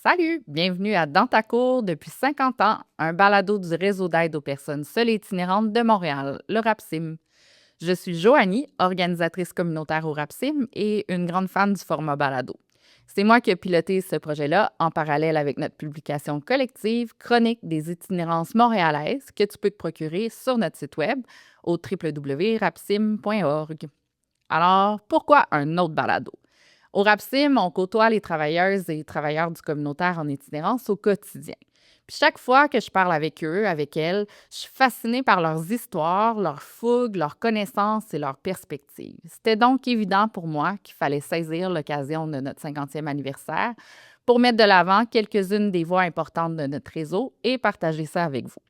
Salut, bienvenue à Dans ta cour depuis 50 ans, un balado du réseau d'aide aux personnes seules et itinérantes de Montréal, le RAPSIM. Je suis Joanie, organisatrice communautaire au RAPSIM et une grande fan du format balado. C'est moi qui ai piloté ce projet-là en parallèle avec notre publication collective Chronique des itinérances montréalaises que tu peux te procurer sur notre site web au www.rapsim.org. Alors, pourquoi un autre balado? Au RAPSIM, on côtoie les travailleuses et travailleurs du communautaire en itinérance au quotidien. Puis chaque fois que je parle avec eux, avec elles, je suis fascinée par leurs histoires, leur fougue, leurs connaissances et leurs perspectives. C'était donc évident pour moi qu'il fallait saisir l'occasion de notre 50e anniversaire pour mettre de l'avant quelques-unes des voix importantes de notre réseau et partager ça avec vous.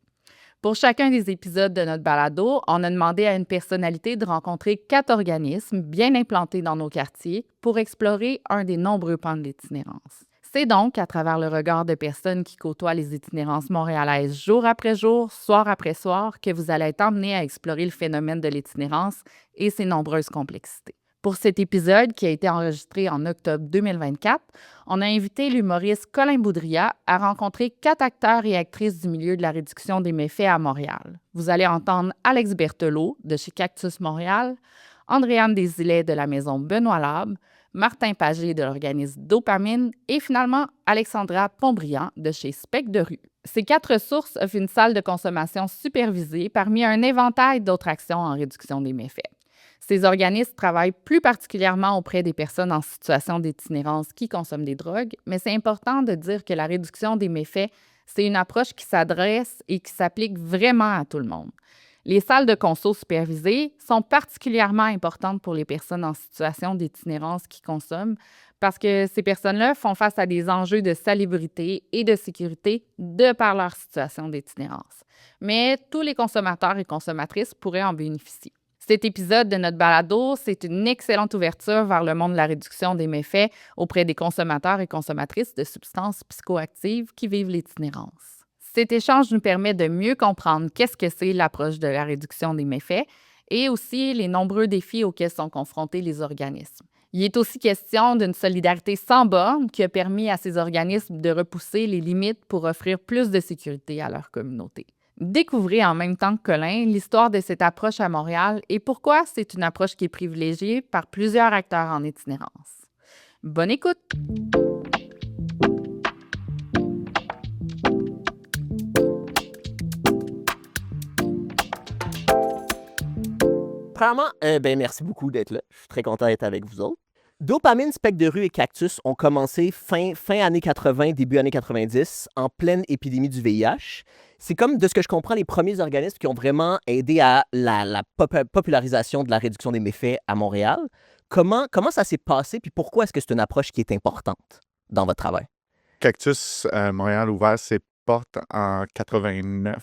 Pour chacun des épisodes de notre balado, on a demandé à une personnalité de rencontrer 4 organismes bien implantés dans nos quartiers pour explorer un des nombreux pans de l'itinérance. C'est donc à travers le regard de personnes qui côtoient les itinérances montréalaises jour après jour, soir après soir, que vous allez être emmenés à explorer le phénomène de l'itinérance et ses nombreuses complexités. Pour cet épisode, qui a été enregistré en octobre 2024, on a invité l'humoriste Colin Boudria à rencontrer 4 acteurs et actrices du milieu de la réduction des méfaits à Montréal. Vous allez entendre Alex Berthelot de chez Cactus Montréal, Andréane Desilets de la maison Benoît Lab, Martin Pagé de l'organisme Dopamine et finalement Alexandra Pontbriand de chez Spec de rue. Ces 4 sources offrent une salle de consommation supervisée parmi un éventail d'autres actions en réduction des méfaits. Ces organismes travaillent plus particulièrement auprès des personnes en situation d'itinérance qui consomment des drogues, mais c'est important de dire que la réduction des méfaits, c'est une approche qui s'adresse et qui s'applique vraiment à tout le monde. Les salles de conso supervisées sont particulièrement importantes pour les personnes en situation d'itinérance qui consomment parce que ces personnes-là font face à des enjeux de salubrité et de sécurité de par leur situation d'itinérance. Mais tous les consommateurs et consommatrices pourraient en bénéficier. Cet épisode de notre balado, c'est une excellente ouverture vers le monde de la réduction des méfaits auprès des consommateurs et consommatrices de substances psychoactives qui vivent l'itinérance. Cet échange nous permet de mieux comprendre qu'est-ce que c'est l'approche de la réduction des méfaits et aussi les nombreux défis auxquels sont confrontés les organismes. Il est aussi question d'une solidarité sans bornes qui a permis à ces organismes de repousser les limites pour offrir plus de sécurité à leur communauté. Découvrez en même temps que Colin l'histoire de cette approche à Montréal et pourquoi c'est une approche qui est privilégiée par plusieurs acteurs en itinérance. Bonne écoute! Premièrement, merci beaucoup d'être là. Je suis très content d'être avec vous autres. Dopamine, Spec de rue et Cactus ont commencé fin années 80, début années 90, en pleine épidémie du VIH. C'est comme, de ce que je comprends, les premiers organismes qui ont vraiment aidé à la popularisation de la réduction des méfaits à Montréal. Comment ça s'est passé, puis pourquoi est-ce que c'est une approche qui est importante dans votre travail? Cactus Montréal ouvert ses portes en 89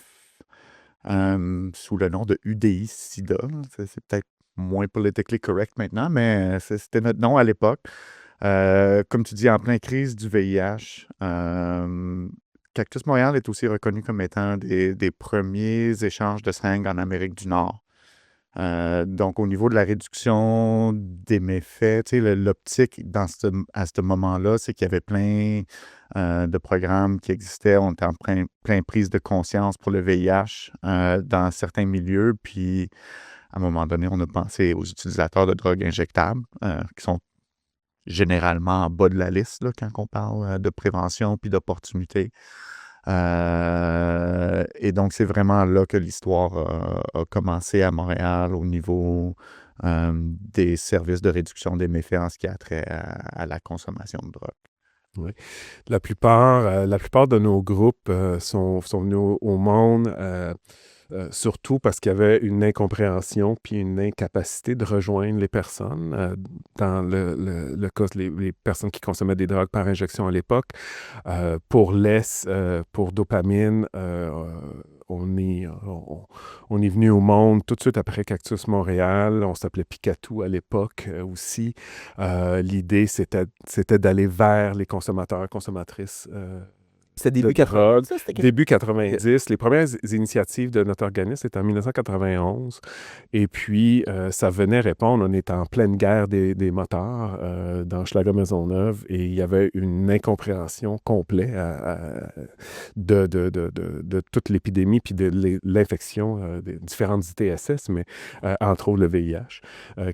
sous le nom de UDI-SIDA. C'est peut-être moins politically correct maintenant, mais c'était notre nom à l'époque. Comme tu dis, en pleine crise du VIH, Cactus Montréal est aussi reconnu comme étant des premiers échanges de seringues en Amérique du Nord. Donc, au niveau de la réduction des méfaits, tu sais, l'optique à ce moment-là, c'est qu'il y avait plein de programmes qui existaient. On était en plein prise de conscience pour le VIH dans certains milieux. Puis, à un moment donné, on a pensé aux utilisateurs de drogues injectables qui sont généralement en bas de la liste là, quand on parle de prévention puis d'opportunité. Et donc, c'est vraiment là que l'histoire a commencé à Montréal au niveau des services de réduction des méfaits en ce qui a trait à la consommation de drogue. Oui. La plupart de nos groupes sont venus au monde surtout parce qu'il y avait une incompréhension puis une incapacité de rejoindre les personnes. Dans le cas, les personnes qui consommaient des drogues par injection à l'époque. Pour pour Dopamine, on est venu au monde tout de suite après Cactus Montréal. On s'appelait Picatou à l'époque aussi. L'idée, c'était d'aller vers les consommateurs et consommatrices C'est début de 80. drogue. Ça, c'était Début 90. Les premières initiatives de notre organisme, c'était en 1991. Et puis, ça venait répondre. On était en pleine guerre des motards dans Schlager-Maisonneuve et il y avait une incompréhension complète de toute l'épidémie puis de l'infection des différentes ITSS, mais entre autres le VIH,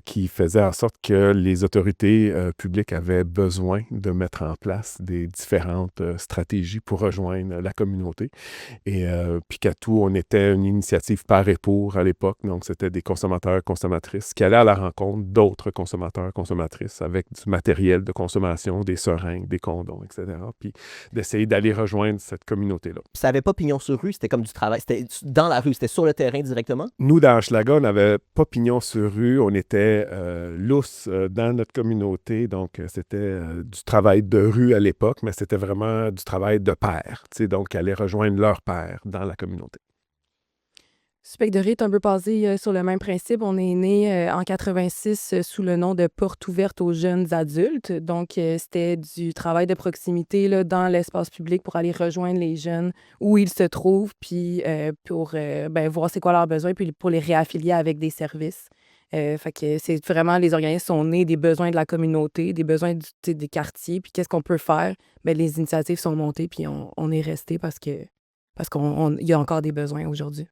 qui faisait en sorte que les autorités publiques avaient besoin de mettre en place des différentes stratégies pour rejoindre la communauté. Et puis qu'à tout, on était une initiative par et pour à l'époque. Donc, c'était des consommateurs, consommatrices qui allaient à la rencontre d'autres consommateurs, consommatrices avec du matériel de consommation, des seringues, des condoms, etc. Puis d'essayer d'aller rejoindre cette communauté-là. Ça n'avait pas pignon sur rue, c'était comme du travail. C'était dans la rue, c'était sur le terrain directement. Nous, dans Hochelaga, on n'avait pas pignon sur rue. On était lousse dans notre communauté. Donc, c'était du travail de rue à l'époque, mais c'était vraiment du travail de père. Donc, aller rejoindre leur père dans la communauté. Spectre de rue est un peu basé sur le même principe. On est né en 86 sous le nom de Porte ouverte aux jeunes adultes. Donc, c'était du travail de proximité là, dans l'espace public pour aller rejoindre les jeunes où ils se trouvent, puis pour voir c'est quoi leurs besoins, puis pour les réaffilier avec des services. Fait que c'est vraiment, les organismes sont nés des besoins de la communauté, des besoins des quartiers, puis qu'est-ce qu'on peut faire? Ben, les initiatives sont montées, puis on est resté parce qu'il y a encore des besoins aujourd'hui.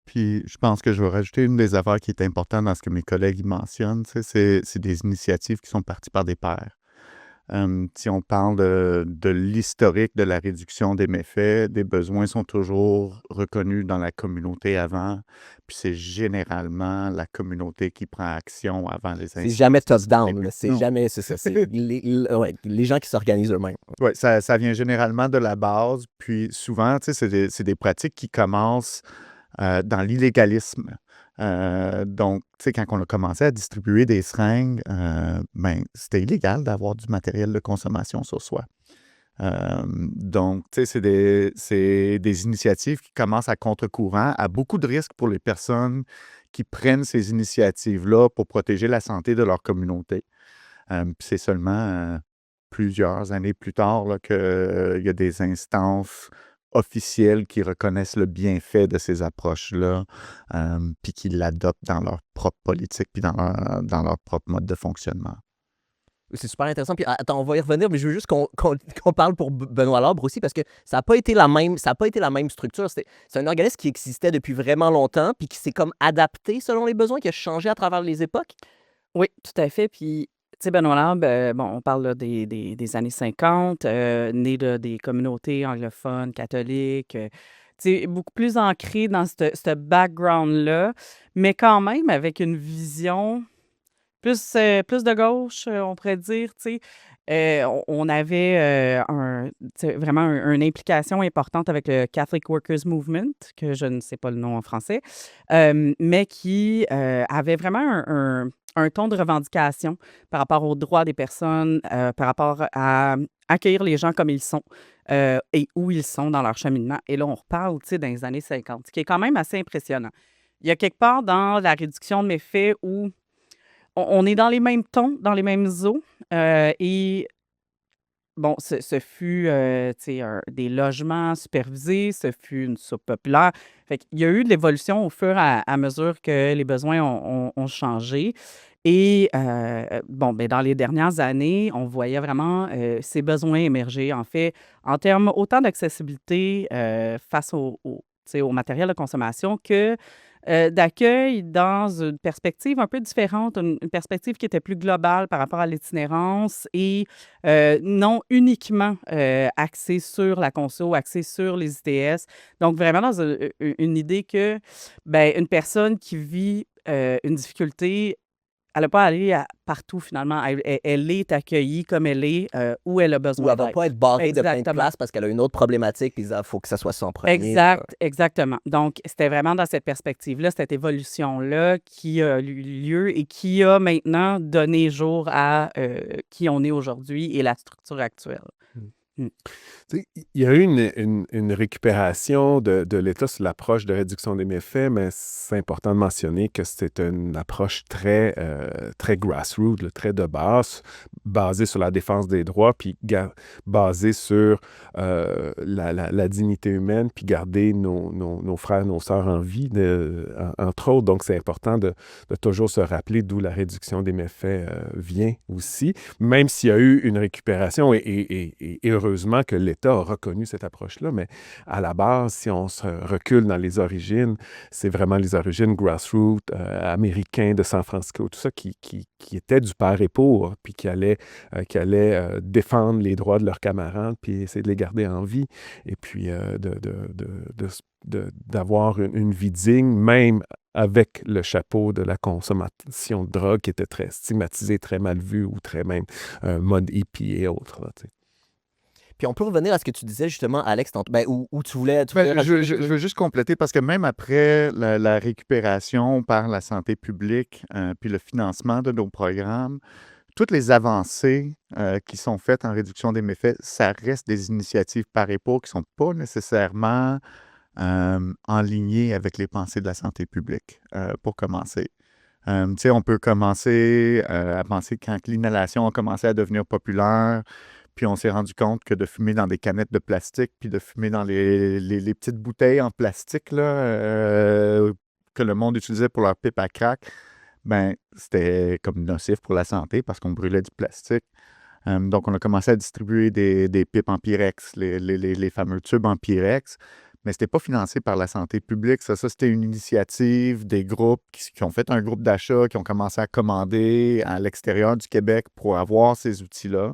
Puis, je pense que je vais rajouter une des affaires qui est importante dans ce que mes collègues y mentionnent, c'est des initiatives qui sont parties par des pairs. Si on parle de l'historique de la réduction des méfaits, des besoins sont toujours reconnus dans la communauté avant, puis c'est généralement la communauté qui prend action avant les C'est institutions. jamais top-down, là. C'est Non. jamais... C'est ça. C'est les gens qui s'organisent eux-mêmes. Oui, ça vient généralement de la base, puis souvent, tu sais, c'est des pratiques qui commencent dans l'illégalisme. Donc, tu sais, quand on a commencé à distribuer des seringues, c'était illégal d'avoir du matériel de consommation sur soi. Donc, tu sais, c'est des initiatives qui commencent à contre-courant, à beaucoup de risques pour les personnes qui prennent ces initiatives-là pour protéger la santé de leur communauté. Puis c'est seulement plusieurs années plus tard là, qu'il y a des instances officiels qui reconnaissent le bienfait de ces approches-là, puis qui l'adoptent dans leur propre politique, puis dans leur propre mode de fonctionnement. C'est super intéressant. Puis attends, on va y revenir, mais je veux juste qu'on parle pour Benoît Labre aussi, parce que ça n'a pas été la même structure. C'est un organisme qui existait depuis vraiment longtemps, puis qui s'est comme adapté selon les besoins, qui a changé à travers les époques. Oui, tout à fait. Puis, tu sais, Benoît Labre, on parle là, des années 50, né de, des communautés anglophones, catholiques, tu sais, beaucoup plus ancré dans ce background-là, mais quand même avec une vision plus de gauche, on pourrait dire, tu sais. On avait tu sais, vraiment une implication importante avec le Catholic Workers Movement, que je ne sais pas le nom en français, mais qui avait vraiment un ton de revendication par rapport aux droits des personnes, par rapport à accueillir les gens comme ils sont et où ils sont dans leur cheminement. Et là, on reparle, tu sais, dans les années 50, ce qui est quand même assez impressionnant. Il y a quelque part dans la réduction de méfaits où on est dans les mêmes tons, dans les mêmes eaux. Et bon, ce fut tu sais, des logements supervisés, ce fut une soupe populaire. Fait qu'il y a eu de l'évolution au fur et à mesure que les besoins ont changé. Et bon, ben, dans les dernières années, on voyait vraiment ces besoins émerger, en fait, en termes autant d'accessibilité face tu sais, au matériel de consommation que d'accueil dans une perspective un peu différente, une perspective qui était plus globale par rapport à l'itinérance et non uniquement axée sur la conso, axée sur les ITS. Donc, vraiment dans une idée que ben, une personne qui vit une difficulté, elle n'a pas à aller partout finalement. Elle est accueillie comme elle est, où elle a Ou besoin elle va d'être. pas être barrée de plein de Exactement. places parce qu'elle a une autre problématique, puis il faut que ça soit son premier. Exactement. Donc, c'était vraiment dans cette perspective-là, cette évolution-là qui a eu lieu et qui a maintenant donné jour à qui on est aujourd'hui et la structure actuelle. Mm. Tu sais, il y a eu une récupération de l'État sur l'approche de réduction des méfaits, mais c'est important de mentionner que c'est une approche très grassroots, là, très de base, basée sur la défense des droits, puis basée sur la dignité humaine, puis garder nos frères, nos sœurs en vie, entre autres. Donc, c'est important de toujours se rappeler d'où la réduction des méfaits vient aussi, même s'il y a eu une récupération et heureusement que l'État a reconnu cette approche-là, mais à la base, si on se recule dans les origines, c'est vraiment les origines grassroots américains de San Francisco, tout ça qui était du par et pour, puis qui allait défendre les droits de leurs camarades, puis essayer de les garder en vie, et puis d'avoir une vie digne, même avec le chapeau de la consommation de drogue qui était très stigmatisée, très mal vue, ou très même mode hippie et autres. Là, tu sais. Puis on peut revenir à ce que tu disais justement, Alex, où tu voulais je veux juste compléter parce que même après la récupération par la santé publique, puis le financement de nos programmes, toutes les avancées qui sont faites en réduction des méfaits, ça reste des initiatives par et pour qui ne sont pas nécessairement en lignée avec les pensées de la santé publique, pour commencer. Tu sais, on peut commencer à penser quand l'inhalation a commencé à devenir populaire, puis on s'est rendu compte que de fumer dans des canettes de plastique, puis de fumer dans les petites bouteilles en plastique là, que le monde utilisait pour leur pipe à crack, ben c'était comme nocif pour la santé parce qu'on brûlait du plastique. Donc, on a commencé à distribuer des pipes en Pyrex, les fameux tubes en Pyrex, mais ce n'était pas financé par la santé publique. Ça c'était une initiative des groupes qui ont fait un groupe d'achat, qui ont commencé à commander à l'extérieur du Québec pour avoir ces outils-là.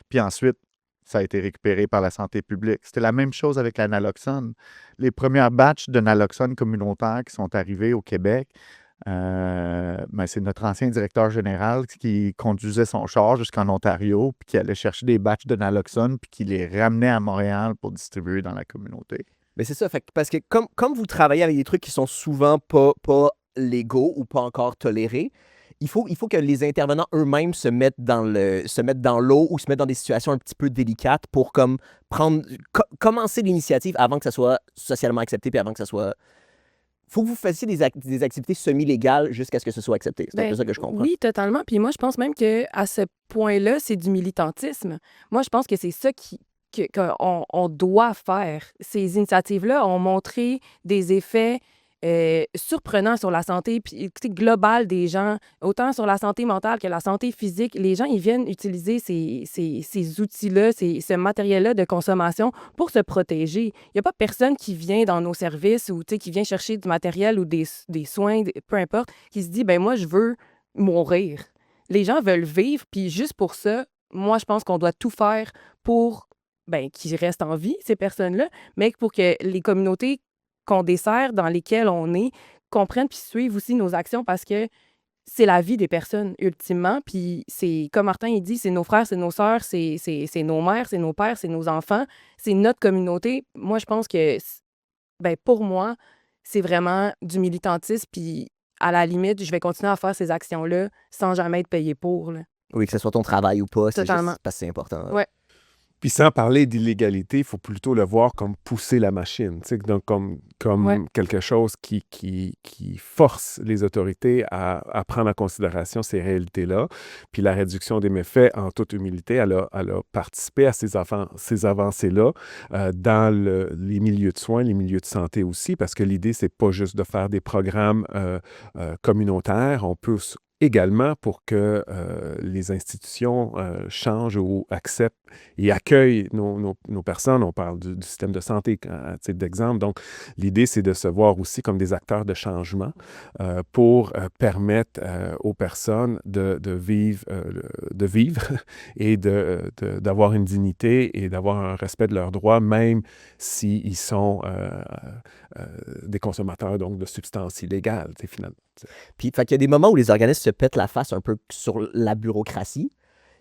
Puis ensuite, ça a été récupéré par la santé publique. C'était la même chose avec la naloxone. Les premières batches de naloxone communautaire qui sont arrivées au Québec, ben c'est notre ancien directeur général qui conduisait son char jusqu'en Ontario, puis qui allait chercher des batchs de naloxone, puis qui les ramenait à Montréal pour distribuer dans la communauté. Mais c'est ça, parce que comme vous travaillez avec des trucs qui sont souvent pas légaux ou pas encore tolérés, il faut que les intervenants eux-mêmes se mettent dans l'eau ou se mettent dans des situations un petit peu délicates pour comme commencer l'initiative avant que ça soit socialement accepté, puis avant que ça soit... Faut que vous fassiez des activités semi-légales jusqu'à ce que ce soit accepté. C'est un peu ça que je comprends. Oui, totalement. Puis moi, je pense même qu'à ce point-là, c'est du militantisme. Moi, je pense que c'est ça qu'on doit faire. Ces initiatives-là ont montré des effets surprenants sur la santé globale des gens, autant sur la santé mentale que la santé physique. Les gens, ils viennent utiliser ces outils-là, ce matériel-là de consommation pour se protéger. Il n'y a pas personne qui vient dans nos services ou qui vient chercher du matériel ou des soins, peu importe, qui se dit, ben moi, je veux mourir. Les gens veulent vivre, puis juste pour ça, moi, je pense qu'on doit tout faire pour qu'ils restent en vie, ces personnes-là, mais pour que les communautés qu'on dessert, dans lesquelles on est, comprennent puis suivent aussi nos actions parce que c'est la vie des personnes, ultimement. Puis c'est, comme Martin il dit, c'est nos frères, c'est nos sœurs, c'est nos mères, c'est nos pères, c'est nos enfants, c'est notre communauté. Moi, je pense que, pour moi, c'est vraiment du militantisme. Puis à la limite, je vais continuer à faire ces actions-là sans jamais être payé pour. Là. Oui, que ce soit ton travail ou pas, c'est Totalement. juste parce que c'est important. Ouais. Puis sans parler d'illégalité, il faut plutôt le voir comme pousser la machine, donc comme Ouais. quelque chose qui force les autorités à prendre en considération ces réalités-là. Puis la réduction des méfaits, en toute humilité, elle a participé à ces avancées-là dans les milieux de soins, les milieux de santé aussi, parce que l'idée, c'est pas juste de faire des programmes communautaires, on peut également pour que les institutions changent ou acceptent et accueillent nos personnes. On parle du système de santé à titre d'exemple. Donc, l'idée, c'est de se voir aussi comme des acteurs de changement pour permettre aux personnes de vivre et d'avoir une dignité et d'avoir un respect de leurs droits, même s'ils sont des consommateurs donc, de substances illégales, finalement. Puis, fait qu'il y a des moments où les organismes se pètent la face un peu sur la bureaucratie.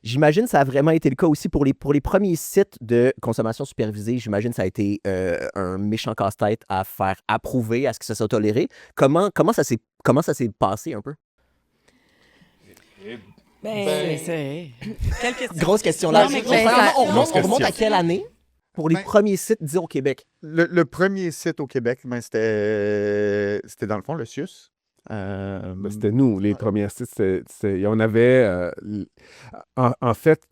J'imagine que ça a vraiment été le cas aussi pour les premiers sites de consommation supervisée. J'imagine que ça a été un méchant casse-tête à faire approuver, à ce que ça soit toléré. Comment ça s'est passé un peu? Ben, c'est... Quelle question? Grosse question là. Non, mais ça- On remonte question. à quelle année pour les Ben- premiers sites dits au Québec? Le premier site au Québec, ben, c'était dans le fond le CIUS. C'était nous, les premiers sites. On avait. En fait,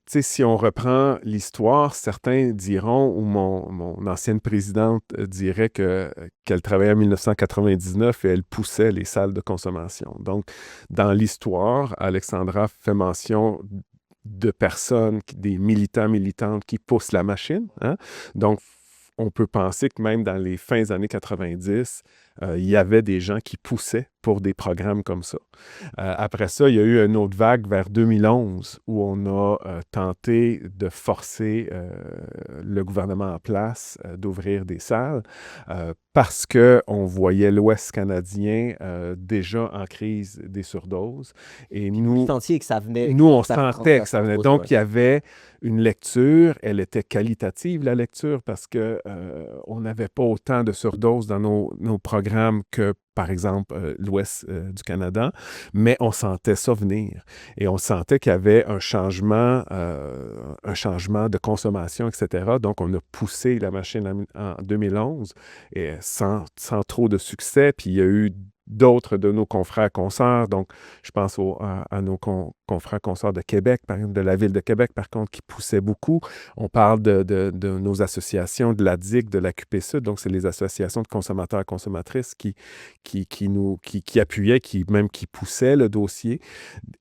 tu sais, si on reprend l'histoire, certains diront, ou mon ancienne présidente dirait qu'elle travaillait en 1999 et elle poussait les salles de consommation. Donc, dans l'histoire, Alexandra fait mention de personnes, des militants, militantes qui poussent la machine, hein. Donc, on peut penser que même dans les fins années 90, il y avait des gens qui poussaient pour des programmes comme ça. Après ça, il y a eu une autre vague vers 2011 où on a tenté de forcer le gouvernement en place d'ouvrir des salles parce qu'on voyait l'Ouest canadien déjà en crise des surdoses. Et nous, Entier que ça venait. nous, on ça sentait que ça venait. Donc, ouais. il y avait une lecture, elle était qualitative, la lecture, parce que on n'avait pas autant de surdoses dans nos programmes que, par exemple, l'Ouest du Canada, mais on sentait ça venir. Et on sentait qu'il y avait un changement de consommation, etc. Donc, on a poussé la machine en 2011, et sans trop de succès. Puis, il y a eu d'autres de nos confrères consoeurs, donc je pense à nos confrères consoeurs de Québec, par exemple, de la Ville de Québec, par contre, qui poussaient beaucoup. On parle de nos associations, de la DIC, de la QPSUD, donc c'est les associations de consommateurs et consommatrices qui appuyaient, qui poussaient le dossier.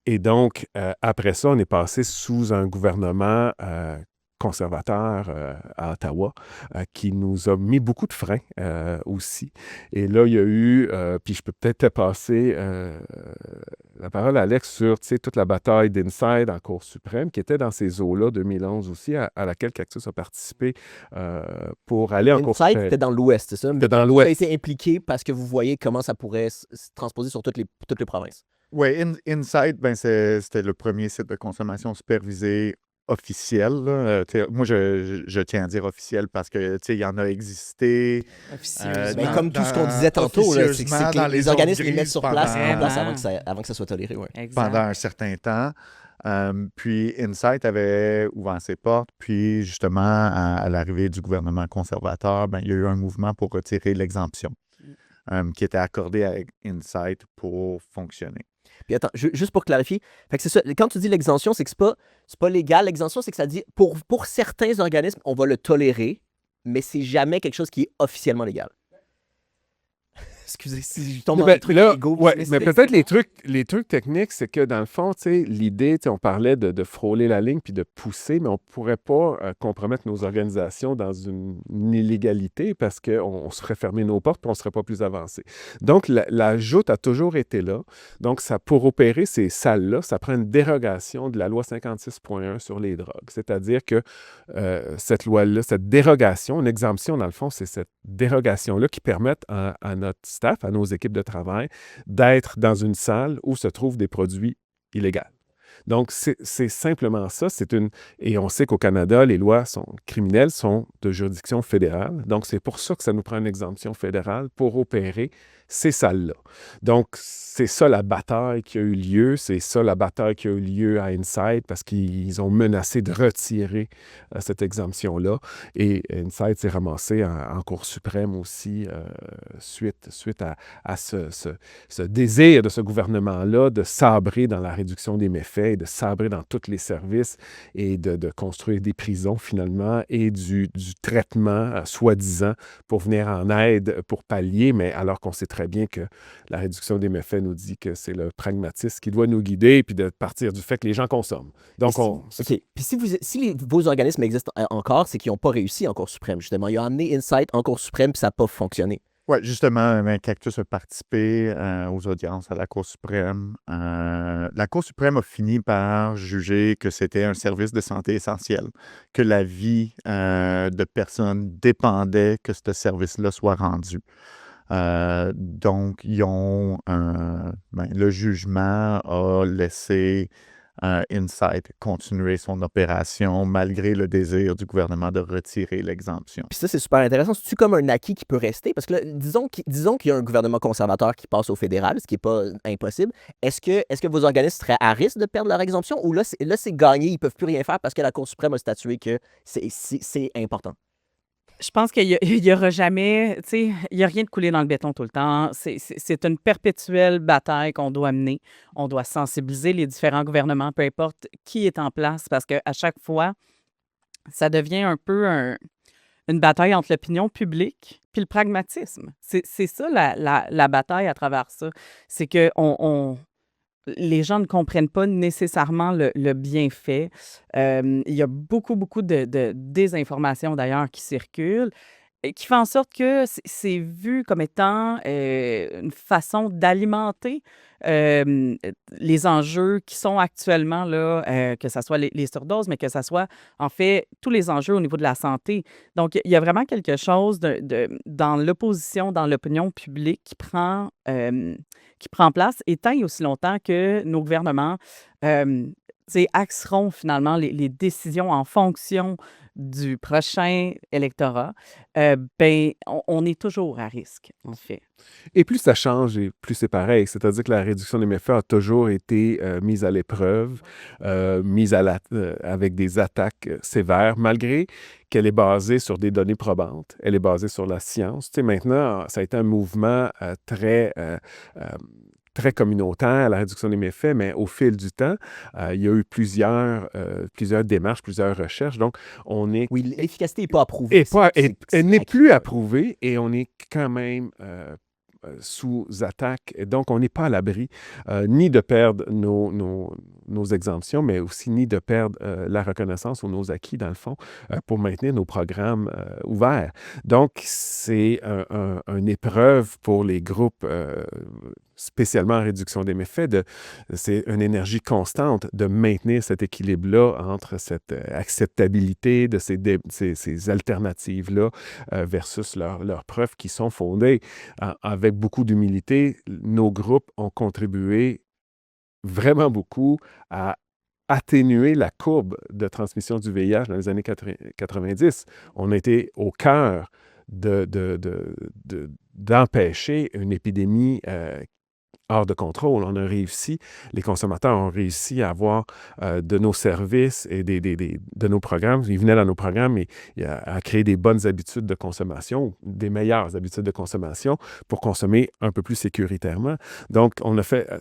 Et donc, après ça, on est passé sous un gouvernement conservateur à Ottawa, qui nous a mis beaucoup de freins aussi. Et là, il y a eu, puis je peux peut-être te passer la parole, Alex, sur toute la bataille d'Inside en Cour suprême, qui était dans ces eaux-là, 2011 aussi, à laquelle Cactus a participé pour aller en Cour Inside, suprême. c'était dans l'Ouest, c'est ça? C'était dans Vous avez l'Ouest. été impliqué parce que vous voyez comment ça pourrait se transposer sur toutes les provinces. Oui, Inside, ben, c'était le premier site de consommation supervisé officiel, là. Moi, je tiens à dire officiel parce que il y en a existé. Officieusement. Ben, comme tout ce qu'on disait tantôt, là, c'est officieusement que dans les les organismes zones les mettent grises sur place, pendant- avant que ça soit toléré. Ouais. Exact. Pendant un certain temps. Puis Insight avait ouvert ses portes, puis justement, à l'arrivée du gouvernement conservateur, ben, il y a eu un mouvement pour retirer l'exemption qui était accordée à Insight pour fonctionner. Puis attends, juste pour clarifier, fait que c'est ça, quand tu dis l'exemption, c'est que c'est pas légal. L'exemption, c'est que ça dit, pour certains organismes, on va le tolérer, mais c'est jamais quelque chose qui est officiellement légal. Excusez si je tombe dans Ben, les trucs là, égaux, ouais, mais mais c'est- peut-être les trucs techniques, c'est que dans le fond, l'idée, on parlait de frôler la ligne puis de pousser, mais on ne pourrait pas compromettre nos organisations dans une illégalité parce qu'on se ferait fermer nos portes puis on ne serait pas plus avancé. Donc, la joute a toujours été là. Donc, pour opérer ces salles-là, ça prend une dérogation de la loi 56.1 sur les drogues. C'est-à-dire que cette loi-là, cette dérogation, une exemption, dans le fond, c'est cette dérogation-là qui permet à notre staff, à nos équipes de travail, d'être dans une salle où se trouvent des produits illégaux. Donc, c'est simplement ça. Et on sait qu'au Canada, les lois criminelles sont de juridiction fédérale. Donc, c'est pour ça que ça nous prend une exemption fédérale pour opérer ces salles-là. Donc, c'est ça la bataille qui a eu lieu. C'est ça la bataille qui a eu lieu à Inside parce qu'ils ont menacé de retirer cette exemption-là. Et Inside s'est ramassé en Cour suprême aussi suite à ce désir de ce gouvernement-là de sabrer dans la réduction des méfaits et de sabrer dans tous les services et de construire des prisons finalement et du traitement soi-disant pour venir en aide, pour pallier, mais alors qu'on sait très bien que la réduction des méfaits nous dit que c'est le pragmatisme qui doit nous guider puis de partir du fait que les gens consomment. Donc, OK. Puis si vos organismes existent encore, c'est qu'ils n'ont pas réussi en Cour suprême, justement. Ils ont amené Insight en Cour suprême puis ça n'a pas fonctionné. Oui, justement, Cactus a participé aux audiences à la Cour suprême. La Cour suprême a fini par juger que c'était un service de santé essentiel, que la vie de personnes dépendait que ce service-là soit rendu. Donc, le jugement a laissé Insight continuer son opération malgré le désir du gouvernement de retirer l'exemption. Puis ça, c'est super intéressant. C'est-tu comme un acquis qui peut rester? Parce que là, disons qu'il y a un gouvernement conservateur qui passe au fédéral, ce qui n'est pas impossible. Est-ce que vos organismes seraient à risque de perdre leur exemption ou là, c'est gagné, ils ne peuvent plus rien faire parce que la Cour suprême a statué que c'est important? Je pense qu'il y aura jamais, tu sais, il n'y a rien de coulé dans le béton tout le temps. C'est une perpétuelle bataille qu'on doit mener. On doit sensibiliser les différents gouvernements, peu importe qui est en place, parce qu'à chaque fois, ça devient un peu une bataille entre l'opinion publique puis le pragmatisme. C'est ça la bataille à travers ça. C'est que les gens ne comprennent pas nécessairement le bienfait. Il y a beaucoup, beaucoup de désinformation d'ailleurs qui circule et qui fait en sorte que c'est vu comme étant une façon d'alimenter les enjeux qui sont actuellement là, que ce soit les surdoses, mais que ce soit en fait tous les enjeux au niveau de la santé. Donc, il y a vraiment quelque chose dans l'opposition, dans l'opinion publique qui prend place et tant et aussi longtemps que nos gouvernements axeront finalement les décisions en fonction du prochain électorat, ben, on est toujours à risque, en fait. Et plus ça change, et plus c'est pareil. C'est-à-dire que la réduction des méfaits a toujours été mise à l'épreuve, avec des attaques sévères, malgré qu'elle est basée sur des données probantes. Elle est basée sur la science. Tu sais, maintenant, ça a été un mouvement très communautaire, la réduction des méfaits, mais au fil du temps, il y a eu plusieurs démarches, plusieurs recherches. Donc, on est... Oui, l'efficacité n'est pas approuvée. Elle n'est plus approuvée et on est quand même sous attaque. Et donc, on n'est pas à l'abri ni de perdre nos exemptions, mais aussi ni de perdre la reconnaissance ou nos acquis, dans le fond, pour maintenir nos programmes ouverts. Donc, c'est une épreuve pour les groupes spécialement en réduction des méfaits, c'est une énergie constante de maintenir cet équilibre-là entre cette acceptabilité de ces alternatives-là versus leurs preuves qui sont fondées. Avec beaucoup d'humilité, nos groupes ont contribué vraiment beaucoup à atténuer la courbe de transmission du VIH dans les années 90. On a été au cœur d'empêcher une épidémie hors de contrôle. On a réussi, les consommateurs ont réussi à avoir de nos services et de nos programmes. Ils venaient dans nos programmes et à créer des bonnes habitudes de consommation, des meilleures habitudes de consommation pour consommer un peu plus sécuritairement. Donc,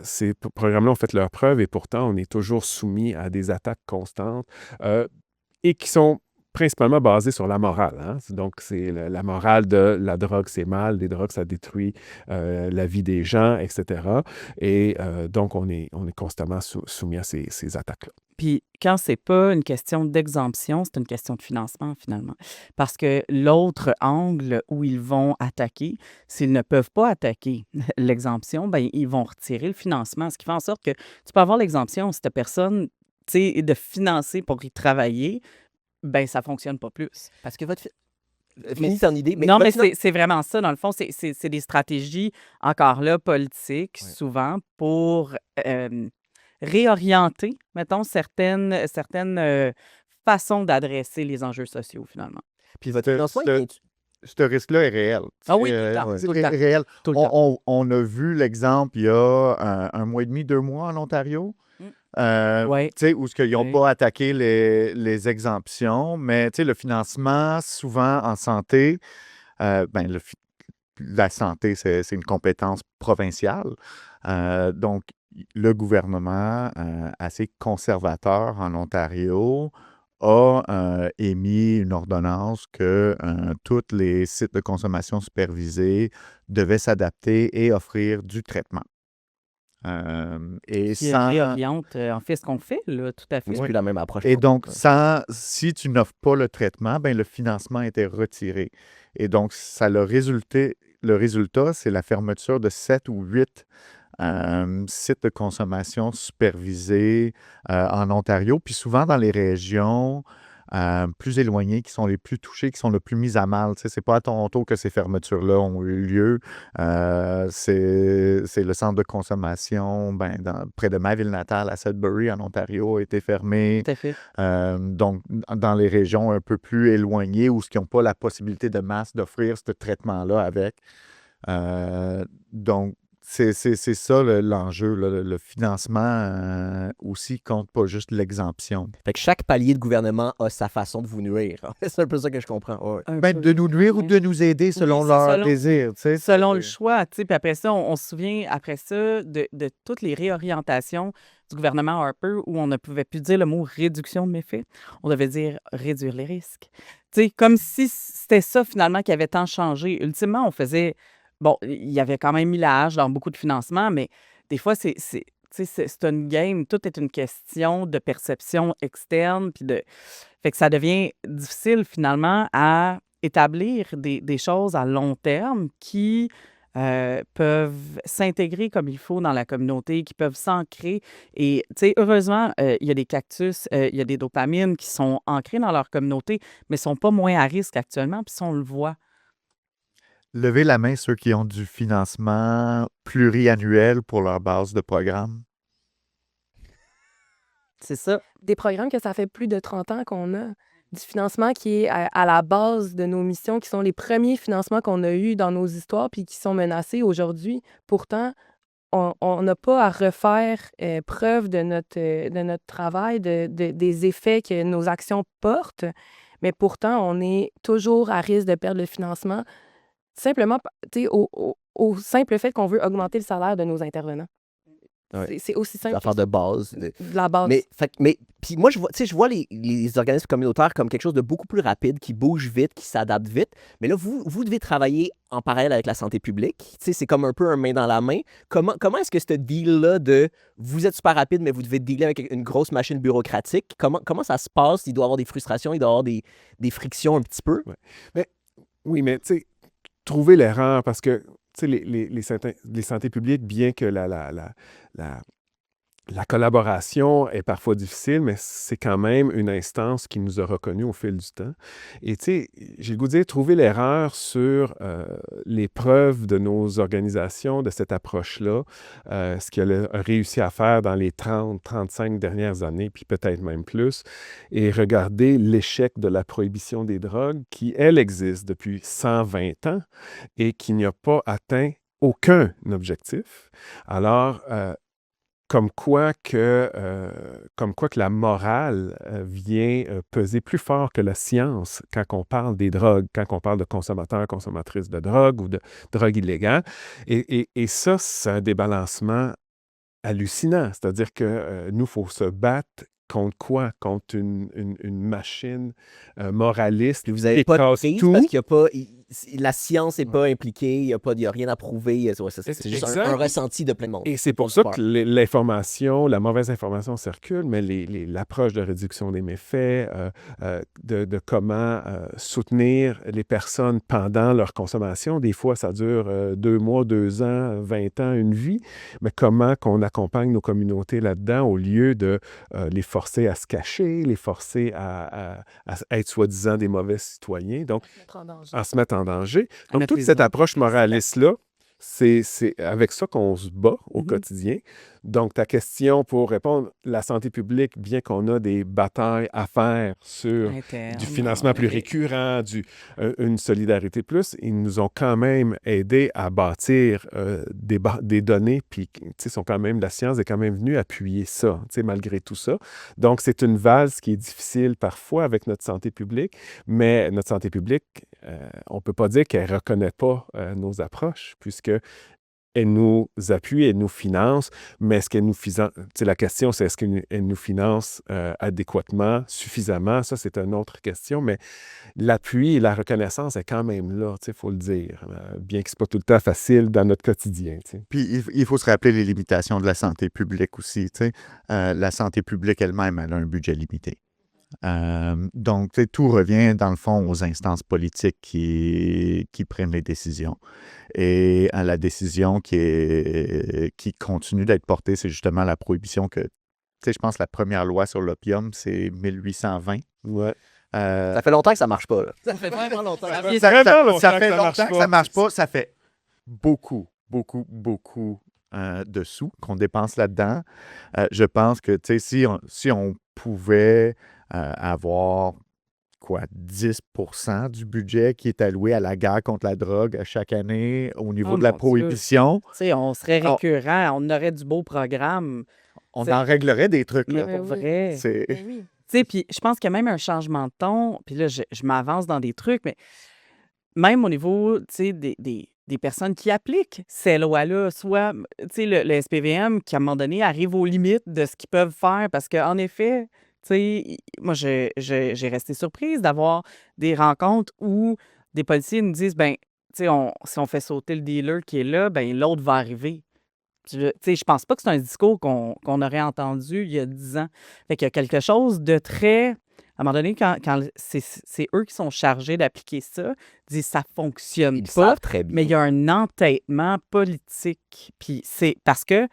ces programmes-là ont fait leur preuve et pourtant, on est toujours soumis à des attaques constantes et qui sont principalement basé sur la morale. Hein? Donc, c'est la morale de la drogue, c'est mal, des drogues, ça détruit la vie des gens, etc. Et donc, on est constamment soumis à ces attaques-là. Puis, quand c'est pas une question d'exemption, c'est une question de financement, finalement. Parce que l'autre angle où ils vont attaquer, s'ils ne peuvent pas attaquer l'exemption, ben ils vont retirer le financement. Ce qui fait en sorte que tu peux avoir l'exemption si tu n'as personne de financer pour y travailler, ben ça fonctionne pas plus. Parce que finis ton idée. Non, mais c'est vraiment ça, dans le fond. C'est des stratégies, encore là, politiques, souvent, pour réorienter, mettons, certaines façons d'adresser les enjeux sociaux, finalement. Puis votre financement, ce risque-là est réel. Ah oui, tout le temps. C'est réel. Tout le temps. On a vu l'exemple il y a un mois et demi, 2 mois en Ontario. Ouais. Où ils n'ont pas attaqué les exemptions, mais le financement, souvent en santé, la santé, c'est une compétence provinciale. Donc, le gouvernement assez conservateur en Ontario a émis une ordonnance que tous les sites de consommation supervisés devaient s'adapter et offrir du traitement. Qui réoriente, en fait, ce qu'on fait, là, tout à fait. C'est plus la même approche. Et donc, si tu n'offres pas le traitement, ben, le financement était retiré. Et donc, le résultat, c'est la fermeture de 7 ou 8 sites de consommation supervisés en Ontario, puis souvent dans les régions plus éloignés qui sont les plus touchés, qui sont le plus mis à mal. Tu sais, c'est pas à Toronto que ces fermetures-là ont eu lieu. C'est le centre de consommation près de ma ville natale, à Sudbury, en Ontario, a été fermé. Tout à fait. Donc, dans les régions un peu plus éloignées où ils n'ont pas la possibilité de masse d'offrir ce traitement-là avec. Donc, c'est ça l'enjeu. Le financement aussi compte pas juste l'exemption. Fait que chaque palier de gouvernement a sa façon de vous nuire. C'est un peu ça que je comprends. Ouais. Un Ben, peu. de nous nuire ou Oui. de nous aider selon c'est leur selon- désir. Tu sais. Selon le choix, tu sais. Puis après ça, on se souvient, après ça, de toutes les réorientations du gouvernement Harper où on ne pouvait plus dire le mot réduction de méfaits. On devait dire réduire les risques. Tu sais, comme si c'était ça, finalement, qui avait tant changé. Ultimement, on faisait... Bon, il y avait quand même mis la hache dans beaucoup de financements, mais des fois, tu sais, c'est une game. Tout est une question de perception externe. Fait que ça devient difficile, finalement, à établir des choses à long terme qui peuvent s'intégrer comme il faut dans la communauté, qui peuvent s'ancrer. Et, tu sais, heureusement, il y a des cactus, il y a des dopamines qui sont ancrés dans leur communauté, mais ne sont pas moins à risque actuellement, puis ça, on le voit. Levez la main ceux qui ont du financement pluriannuel pour leur base de programme. C'est ça. Des programmes que ça fait plus de 30 ans qu'on a. Du financement qui est à la base de nos missions, qui sont les premiers financements qu'on a eus dans nos histoires puis qui sont menacés aujourd'hui. Pourtant, on n'a pas à refaire preuve de notre travail, des effets que nos actions portent, mais pourtant, on est toujours à risque de perdre le financement, simplement tu sais, au simple fait qu'on veut augmenter le salaire de nos intervenants. Ouais. C'est aussi C'est simple l'affaire de base. de la base. Mais puis moi, je vois les organismes communautaires comme quelque chose de beaucoup plus rapide, qui bouge vite, qui s'adapte vite. Mais là, vous devez travailler en parallèle avec la santé publique. Tu sais, c'est comme un peu un main dans la main. Comment est-ce que ce deal-là de vous êtes super rapide, mais vous devez dealer avec une grosse machine bureaucratique, comment ça se passe? Il doit y avoir des frustrations, il doit y avoir des frictions un petit peu. Ouais. Mais, oui, mais tu sais, trouver l'erreur, parce que tu sais, les santé publiques, bien que la collaboration est parfois difficile, mais c'est quand même une instance qui nous a reconnus au fil du temps. Et tu sais, j'ai le goût de dire, trouver l'erreur sur les preuves de nos organisations, de cette approche-là, ce qu'elle a réussi à faire dans les 30, 35 dernières années, puis peut-être même plus, et regarder l'échec de la prohibition des drogues, qui, elle, existe depuis 120 ans et qui n'a pas atteint aucun objectif. Alors, comme quoi que la morale vient peser plus fort que la science quand on parle des drogues, quand on parle de consommateurs, consommatrices de drogue ou de drogue illégale. Et ça, c'est un débalancement hallucinant. C'est-à-dire que nous, il faut se battre contre quoi? Contre une machine moraliste Puis vous n'avez qui pas de casse prise tout. parce qu'il y a pas... la science n'est pas impliquée, il n'y a rien à prouver. C'est juste Exact. un ressenti de plein de monde. Et c'est pour ça que l'information, la mauvaise information circule, mais l'approche de réduction des méfaits, de comment soutenir les personnes pendant leur consommation, des fois ça dure 2 mois, 2 ans, 20 ans, une vie, mais comment qu'on accompagne nos communautés là-dedans au lieu de les forcer à se cacher, les forcer à être soi-disant des mauvais citoyens, donc Mettre en danger. à se mettre en danger. À Donc mettre toute les cette autres approche moraliste-là, c'est avec ça qu'on se bat au quotidien. Donc, ta question pour répondre, la santé publique, bien qu'on a des batailles à faire sur du financement plus récurrent, une solidarité plus, ils nous ont quand même aidés à bâtir des données, puis la science est quand même venue appuyer ça, malgré tout ça. Donc, c'est une valse qui est difficile parfois avec notre santé publique, mais notre santé publique, on ne peut pas dire qu'elle ne reconnaît pas nos approches, puisque elle nous appuie, elle nous finance, mais est-ce qu'elle nous finance? La question, c'est est-ce qu'elle nous finance adéquatement, suffisamment? Ça, c'est une autre question, mais l'appui et la reconnaissance est quand même là, il faut le dire, bien que ce n'est pas tout le temps facile dans notre quotidien. Puis il faut se rappeler les limitations de la santé publique aussi. La santé publique elle-même, elle a un budget limité. Donc, tout revient, dans le fond, aux instances politiques qui prennent les décisions. Et à la décision qui continue d'être portée, c'est justement la prohibition que, je pense que la première loi sur l'opium, c'est 1820. Ouais. Ça fait longtemps que ça marche pas. Là. Ça fait vraiment longtemps. Ça fait vraiment longtemps ça fait que ça marche longtemps que pas. ça marche pas. Ça fait beaucoup de sous qu'on dépense là-dedans. Je pense que, tu sais, si on pouvait avoir, 10% du budget qui est alloué à la guerre contre la drogue chaque année au niveau Oh de la mon Dieu. prohibition, Tu sais, on serait On- récurrent, on aurait du beau programme. on C'est- en réglerait des trucs. Mais Là. Ben pour oui. vrai. C'est... Ben oui. Tu sais, puis je pense qu'il y a même un changement de ton, puis là, je m'avance dans des trucs, mais même au niveau, tu sais, des personnes qui appliquent ces lois-là, soit, tu sais, le SPVM qui, à un moment donné, arrive aux limites de ce qu'ils peuvent faire, parce qu'en effet, tu sais, moi, j'ai resté surprise d'avoir des rencontres où des policiers nous disent, ben, tu sais, si on fait sauter le dealer qui est là, ben, l'autre va arriver. Tu sais, je pense pas que c'est un discours qu'on aurait entendu il y a 10 ans. Fait qu'il y a quelque chose de très... À un moment donné, quand c'est eux qui sont chargés d'appliquer ça, ils disent ça fonctionne Ils le pas, savent très bien. mais il y a un entêtement politique. Puis c'est parce que,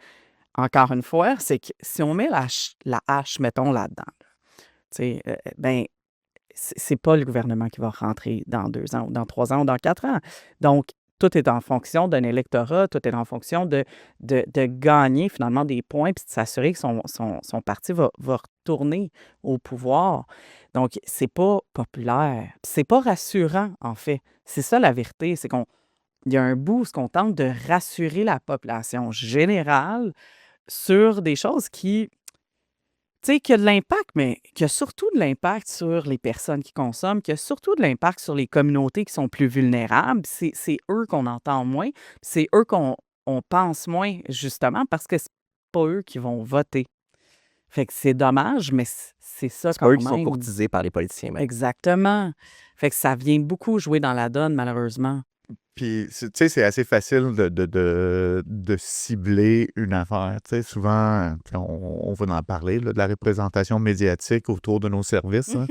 encore une fois, c'est que si on met la hache, mettons, là-dedans, tu sais, ben, c'est pas le gouvernement qui va rentrer dans 2 ans ou dans 3 ans ou dans 4 ans. Donc, tout est en fonction d'un électorat, tout est en fonction de gagner finalement des points puis de s'assurer que son parti va retourner au pouvoir. Donc, c'est pas populaire. Puis c'est pas rassurant, en fait. C'est ça la vérité, c'est il y a un bout où on tente de rassurer la population générale sur des choses qui, tu sais, qui a de l'impact, mais qui a surtout de l'impact sur les personnes qui consomment, qui a surtout de l'impact sur les communautés qui sont plus vulnérables. C'est eux qu'on entend moins, c'est eux qu'on pense moins, justement, parce que c'est pas eux qui vont voter. Fait que c'est dommage, mais c'est ça C'est quand pas eux qui sont même. courtisés par les politiciens. Même. Exactement. Fait que ça vient beaucoup jouer dans la donne, malheureusement. Puis, tu sais, c'est assez facile de cibler une affaire. Tu sais, souvent, puis on va en parler, là, de la représentation médiatique autour de nos services. Hein.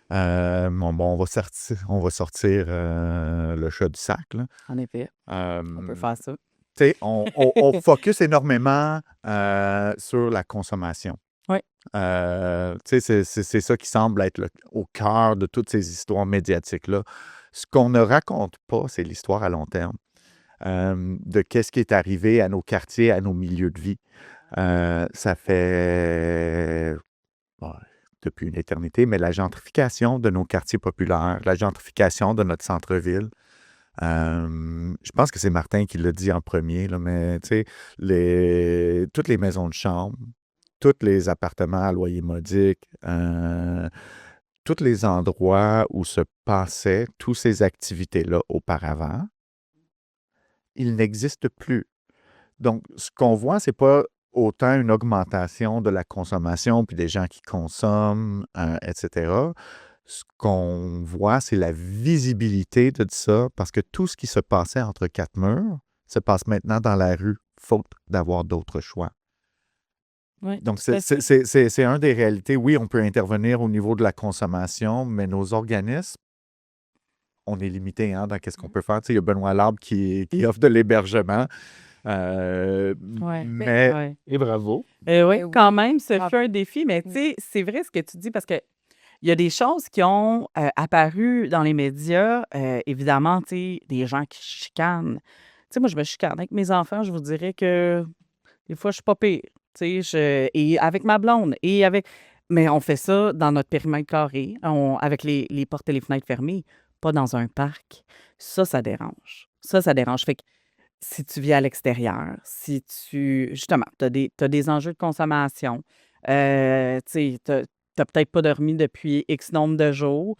On va sortir le chat du sac. Là. En effet, on peut faire ça. Tu sais, on focus énormément sur la consommation. Oui. Tu sais, c'est ça qui semble être au cœur de toutes ces histoires médiatiques-là. Ce qu'on ne raconte pas, c'est l'histoire à long terme de qu'est-ce qui est arrivé à nos quartiers, à nos milieux de vie. Ça fait depuis une éternité, mais la gentrification de nos quartiers populaires, la gentrification de notre centre-ville. Je pense que c'est Martin qui l'a dit en premier, là, mais tu sais, toutes les maisons de chambre, tous les appartements à loyer modique, tous les endroits où se passaient toutes ces activités-là auparavant, ils n'existent plus. Donc, ce qu'on voit, c'est pas autant une augmentation de la consommation puis des gens qui consomment, etc. Ce qu'on voit, c'est la visibilité de ça, parce que tout ce qui se passait entre quatre murs se passe maintenant dans la rue, faute d'avoir d'autres choix. Oui, Donc, tout à fait. c'est une des réalités. Oui, on peut intervenir au niveau de la consommation, mais nos organismes, on est limité hein, dans qu'est-ce qu'on peut faire. Tu sais, il y a Benoît Larbre qui offre de l'hébergement. Ouais. Mais Ouais. Et bravo. Oui, oui. quand même, ce Ah. fut un défi, mais tu sais, c'est vrai ce que tu dis parce que il y a des choses qui ont apparu dans les médias, évidemment, tu sais, des gens qui chicanent. Tu sais, moi, je me chicane avec mes enfants, je vous dirais que des fois, je suis pas pire. Tu sais, et avec ma blonde, mais on fait ça dans notre périmètre carré, avec les portes et les fenêtres fermées, pas dans un parc. Ça dérange. Ça dérange. Fait que si tu vis à l'extérieur, si justement, tu as des enjeux de consommation, tu sais, tu n'as peut-être pas dormi depuis X nombre de jours,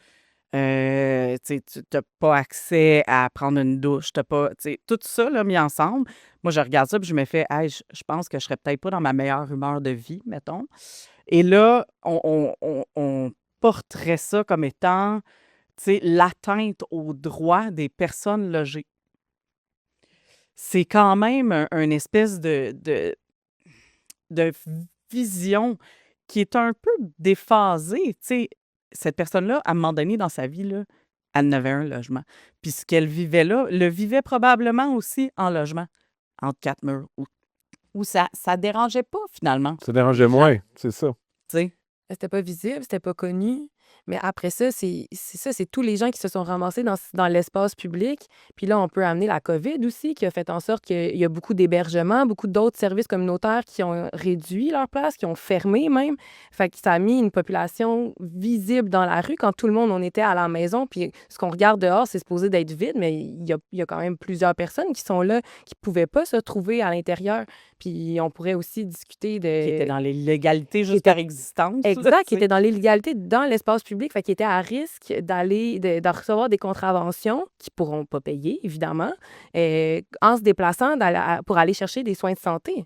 tu n'as pas accès à prendre une douche, tout ça là, mis ensemble. Moi, je regarde ça et je me fais, hey, je pense que je serais peut-être pas dans ma meilleure humeur de vie, mettons. Et là, on porterait ça comme étant, l'atteinte aux droits des personnes logées. C'est quand même un espèce de vision qui est un peu déphasée. Tu sais, cette personne-là, à un moment donné dans sa vie, là, elle n'avait un logement. Puis ce qu'elle vivait là, le vivait probablement aussi en logement, entre quatre murs, où ça dérangeait pas finalement. Ça dérangeait moins, c'est ça. Tu sais. C'était pas visible, c'était pas connu. Mais après ça, c'est ça, c'est tous les gens qui se sont ramassés dans l'espace public. Puis là, on peut amener la COVID aussi, qui a fait en sorte qu'il y a beaucoup d'hébergements, beaucoup d'autres services communautaires qui ont réduit leur place, qui ont fermé même. Fait que ça a mis une population visible dans la rue quand tout le monde, on était à la maison. Puis ce qu'on regarde dehors, c'est supposé d'être vide, mais il y a quand même plusieurs personnes qui sont là, qui ne pouvaient pas se trouver à l'intérieur. Puis on pourrait aussi discuter Qui était de... dans l'illégalité qui juste était par existence. là, Exact, tu qui sais. était dans l'illégalité dans l'espace public, fait qu'il était à risque de recevoir des contraventions qui pourront pas payer, évidemment, en se déplaçant pour aller chercher des soins de santé.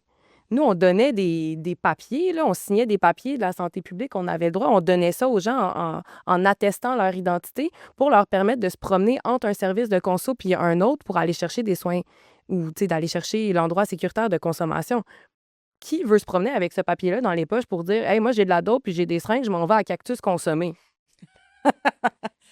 Nous, on donnait des papiers, là, on signait des papiers de la santé publique, on avait le droit, on donnait ça aux gens en attestant leur identité pour leur permettre de se promener entre un service de conso puis un autre pour aller chercher des soins ou, tu sais, d'aller chercher l'endroit sécuritaire de consommation. Qui veut se promener avec ce papier-là dans les poches pour dire « Hey, moi, j'ai de la dope puis j'ai des seringues, je m'en vais à Cactus consommer. »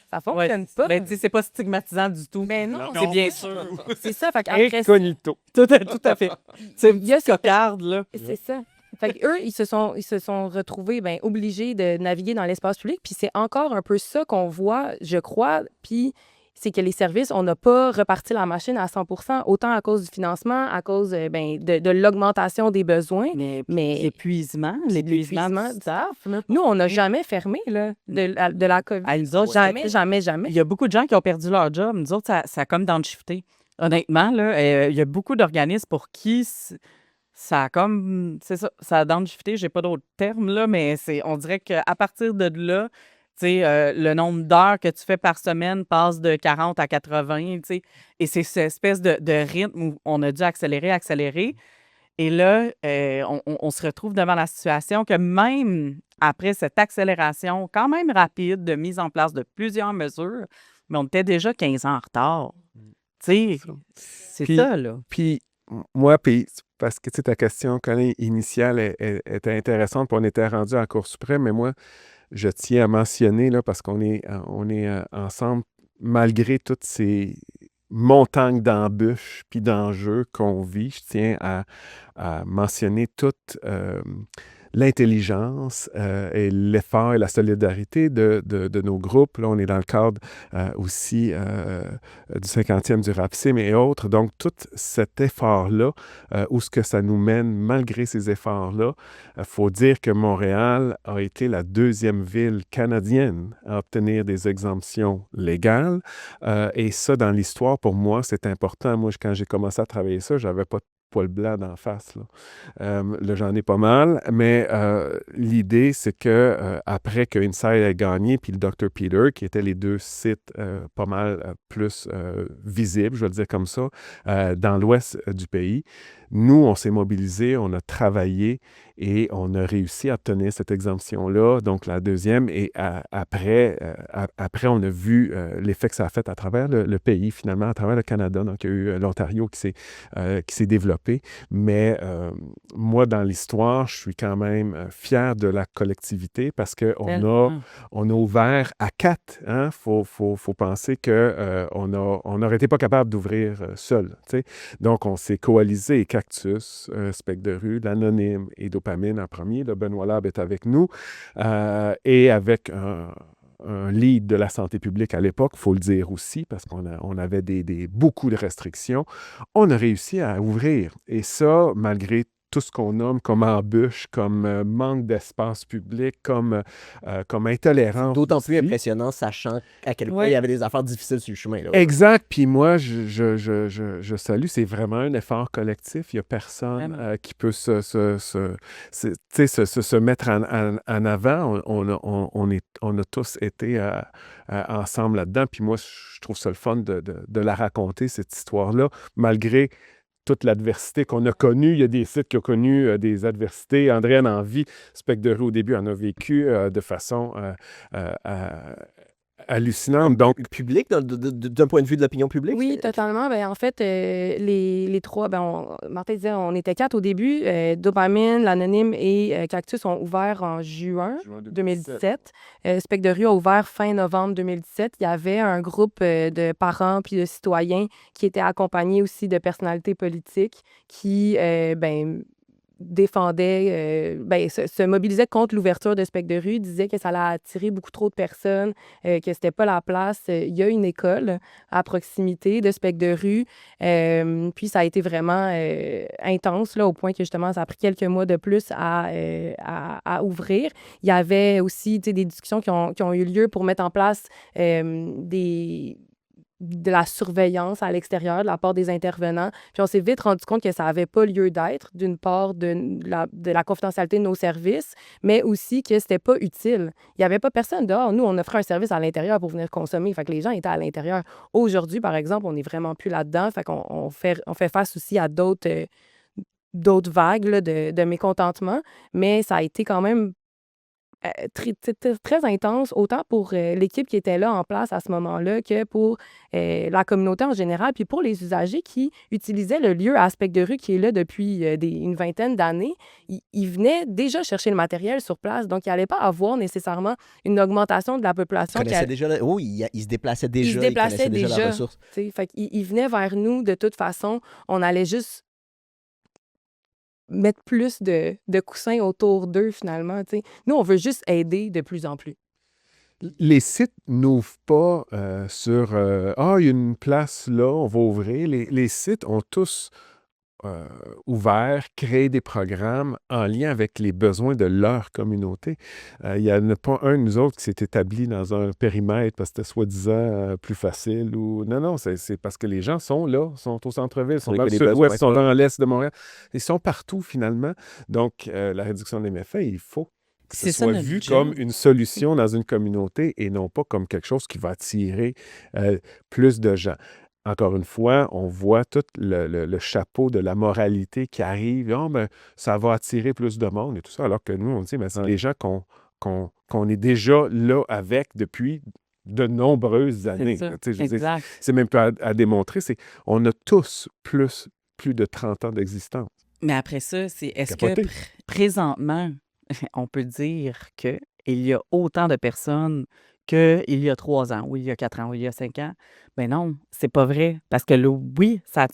Ça Ouais, fonctionne pas. ben, tu sais, c'est pas stigmatisant du tout. Mais non, C'est bien sûr. c'est ça. Fait qu'après, Incognito. Tout à fait. C'est une il y a petite cocarde, là. c'est ça. Fait qu'eux, ils se sont retrouvés obligés de naviguer dans l'espace public. Puis c'est encore un peu ça qu'on voit, je crois. Puis c'est que les services, on n'a pas reparti la machine à 100%, autant à cause du financement, à cause de l'augmentation des besoins. Mais Mais l'épuisement du l'épuisement staff, là. nous, on n'a jamais fermé là, de la COVID. À nous autres, Jamais, jamais, jamais. il y a beaucoup de gens qui ont perdu leur job. Nous autres, ça a comme downshifté. Honnêtement, là, il y a beaucoup d'organismes pour qui ça a comme... C'est ça, ça a downshifté. J'ai pas d'autres termes, là, mais on dirait qu'à partir de là, tu sais, le nombre d'heures que tu fais par semaine passe de 40 à 80, tu sais. Et c'est cette espèce de rythme où on a dû accélérer. Et là, on se retrouve devant la situation que même après cette accélération quand même rapide de mise en place de plusieurs mesures, mais on était déjà 15 ans en retard. Tu sais, c'est Puis- ça, là. Puis moi, parce que tu sais, ta question, Colin, initiale était intéressante, puis on était rendu à la Cour suprême, mais moi, je tiens à mentionner, là, parce qu'on est ensemble, malgré toutes ces montagnes d'embûches puis d'enjeux qu'on vit, je tiens à mentionner toute l'intelligence et l'effort et la solidarité de nos groupes. Là, on est dans le cadre aussi du 50e du RAPSIM et autres. Donc, tout cet effort-là, où ce que ça nous mène, malgré ces efforts-là, il faut dire que Montréal a été la deuxième ville canadienne à obtenir des exemptions légales. Et ça, dans l'histoire, pour moi, c'est important. Moi, quand j'ai commencé à travailler ça, j'avais pas de poil blanc d'en face. Là, j'en ai pas mal, mais l'idée, c'est que après que Inside ait gagné, puis le Dr. Peter, qui étaient les deux sites pas mal plus visibles, je vais le dire comme ça, dans l'ouest du pays, nous, on s'est mobilisés, on a travaillé et on a réussi à obtenir cette exemption-là, donc la deuxième. Et après, on a vu l'effet que ça a fait à travers le pays, finalement, à travers le Canada. Donc, il y a eu l'Ontario qui s'est développé. Mais moi, dans l'histoire, je suis quand même fier de la collectivité parce qu'on a ouvert à 4. Hein? Faut penser qu'on n'aurait été pas capable d'ouvrir seul. Tu sais. Donc, on s'est coalisé, Cactus, Spectre de rue, l'Anonyme et Dopamine en premier. Le Benoît Lab est avec nous. Et avec un lead de la santé publique à l'époque, il faut le dire aussi, parce qu'on avait beaucoup de restrictions, on a réussi à ouvrir. Et ça, malgré tout ce qu'on nomme comme embûche, comme manque d'espace public, comme intolérance. D'autant plus aussi. impressionnant, sachant à quel point Ouais. il y avait des affaires difficiles sur le chemin. Là. Exact. Puis moi, je salue, c'est vraiment un effort collectif. Il n'y a personne Vraiment. qui peut se mettre en avant. On a tous été ensemble là-dedans. Puis moi, je trouve ça le fun de la raconter, cette histoire-là, malgré toute l'adversité qu'on a connue. Il y a des sites qui ont connu des adversités. André en vie, Spectre de rue au début en a vécu de façon hallucinante. Donc, Public, d'un point de vue de l'opinion publique? Oui, c'est- totalement. En fait, les trois, Martin disait, on était 4 au début. Dopamine, l'Anonyme et Cactus ont ouvert en juin 2017. Spectre de rue a ouvert fin novembre 2017. Il y avait un groupe de parents puis de citoyens qui étaient accompagnés aussi de personnalités politiques qui, défendait, se mobilisait contre l'ouverture de Spectre de rue, disait que ça allait attirer beaucoup trop de personnes, que c'était pas la place. Il y a une école à proximité de Spectre de rue, puis ça a été vraiment intense, là, au point que justement, ça a pris quelques mois de plus à ouvrir. Il y avait aussi, tu sais, des discussions qui ont eu lieu pour mettre en place de la surveillance à l'extérieur de la part des intervenants. Puis on s'est vite rendu compte que ça n'avait pas lieu d'être, d'une part de la confidentialité de nos services, mais aussi que c'était pas utile. Il n'y avait pas personne dehors. Nous, on offrait un service à l'intérieur pour venir consommer. Fait que les gens étaient à l'intérieur. Aujourd'hui, par exemple, on n'est vraiment plus là-dedans. Fait qu'on on fait face aussi à d'autres vagues là, de mécontentement, mais ça a été quand même très intense, autant pour l'équipe qui était là en place à ce moment-là que pour la communauté en général, puis pour les usagers qui utilisaient le lieu à Spectre de rue qui est là depuis une vingtaine d'années. Ils venaient déjà chercher le matériel sur place, donc il n'allait pas avoir nécessairement une augmentation de la Ils population. connaissaient déjà... Oui, ils se déplaçaient déjà. Ils se Ils déplaçaient connaissaient déjà la déjà. ressource. Fait qu'ils venaient vers nous de toute façon. On allait juste mettre plus de coussins autour d'eux, finalement. T'sais. Nous, on veut juste aider de plus en plus. Les sites n'ouvrent pas sur il y a une place là, on va ouvrir. Les sites ont tous ouvert, créé des programmes en lien avec les besoins de leur communauté. Il n'y en a pas un de nous autres qui s'est établi dans un périmètre parce que c'était soi-disant plus facile ou... Non, c'est parce que les gens sont là, sont au centre-ville, sont dans le sud-ouest, sont dans l'est de Montréal. Ils sont partout, finalement. Donc, la réduction des méfaits, il faut que ce soit vu comme une solution dans une communauté et non pas comme quelque chose qui va attirer plus de gens. Encore une fois, on voit tout le chapeau de la moralité qui arrive. Ça va attirer plus de monde et tout ça. Alors que nous, on dit, mais c'est les gens qu'on est déjà là avec depuis de nombreuses années. C'est même pas à démontrer. On a tous plus de 30 ans d'existence. Mais après ça, est-ce que présentement, on peut dire qu'il y a autant de personnes qu'il y a 3 ans, ou il y a 4 ans, ou il y a 5 ans? Ben non, c'est pas vrai. Parce que là, oui, ça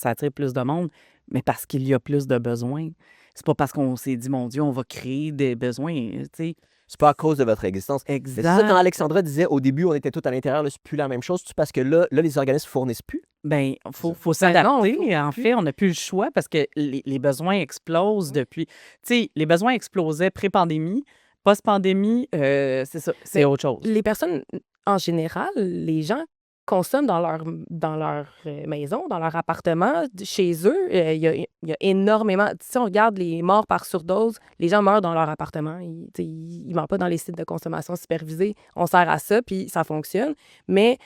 attire plus de monde, mais parce qu'il y a plus de besoins. C'est pas parce qu'on s'est dit, mon Dieu, on va créer des besoins, tu sais. C'est pas à cause de votre existence. Exact. Mais c'est ça, quand Alexandra disait, au début, on était tous à l'intérieur, là, c'est plus la même chose. C'est parce que là, les organismes fournissent plus. Ben, faut s'adapter. En fait, on n'a plus le choix parce que les besoins explosent depuis... Tu sais, les besoins explosaient pré-pandémie. Post-pandémie, c'est ça, c'est autre chose. Les personnes, en général, les gens consomment dans leur maison, dans leur appartement, chez eux. Il y a énormément... Si on regarde les morts par surdose, les gens meurent dans leur appartement. Ils ne meurent pas dans les sites de consommation supervisés. On sert à ça, puis ça fonctionne. Mais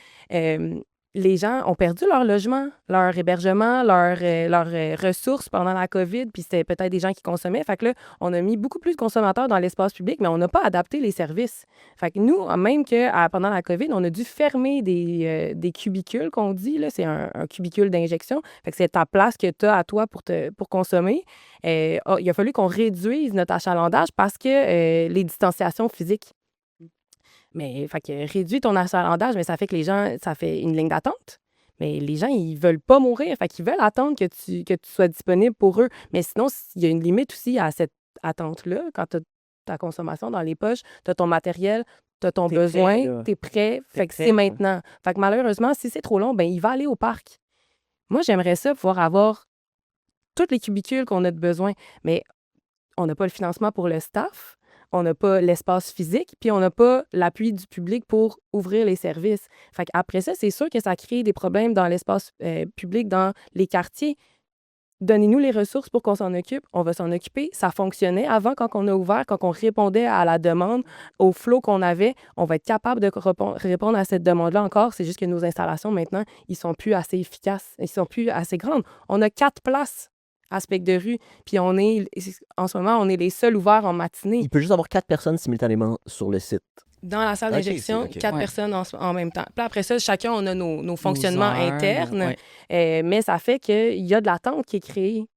les gens ont perdu leur logement, leur hébergement, leurs ressources pendant la COVID, puis c'était peut-être des gens qui consommaient. Fait que là, on a mis beaucoup plus de consommateurs dans l'espace public, mais on n'a pas adapté les services. Fait que nous, même que pendant la COVID, on a dû fermer des cubicules, qu'on dit, là, c'est un cubicule d'injection. Fait que c'est ta place que tu as à toi pour consommer. Il a fallu qu'on réduise notre achalandage parce que les distanciations physiques. Mais fait que réduis ton achalandage, mais ça fait que les gens, ça fait une ligne d'attente. Mais les gens, ils veulent pas mourir. Fait qu'ils veulent attendre que tu sois disponible pour eux. Mais sinon, il y a une limite aussi à cette attente-là. Quand tu as ta consommation dans les poches, tu as ton matériel, tu as ton besoin, tu es prêt. Fait que c'est maintenant. Fait que malheureusement, si c'est trop long, ben il va aller au parc. Moi, j'aimerais ça pouvoir avoir toutes les cubicules qu'on a de besoin. Mais on n'a pas le financement pour le staff. On n'a pas l'espace physique, puis on n'a pas l'appui du public pour ouvrir les services. Fait qu'après ça, c'est sûr que ça crée des problèmes dans l'espace public, dans les quartiers. Donnez-nous les ressources pour qu'on s'en occupe. On va s'en occuper. Ça fonctionnait avant quand on a ouvert, quand on répondait à la demande, au flot qu'on avait. On va être capable de répondre à cette demande-là encore. C'est juste que nos installations, maintenant, ils sont plus assez efficaces. Ils sont plus assez grandes. On a 4 places à Spectre de rue. Puis en ce moment, on est les seuls ouverts en matinée. Il peut juste avoir 4 personnes simultanément sur le site. Dans la salle d'injection, 4 personnes en même temps. Puis après ça, chacun, on a nos fonctionnements internes. Mais ça fait qu'il y a de l'attente qui est créée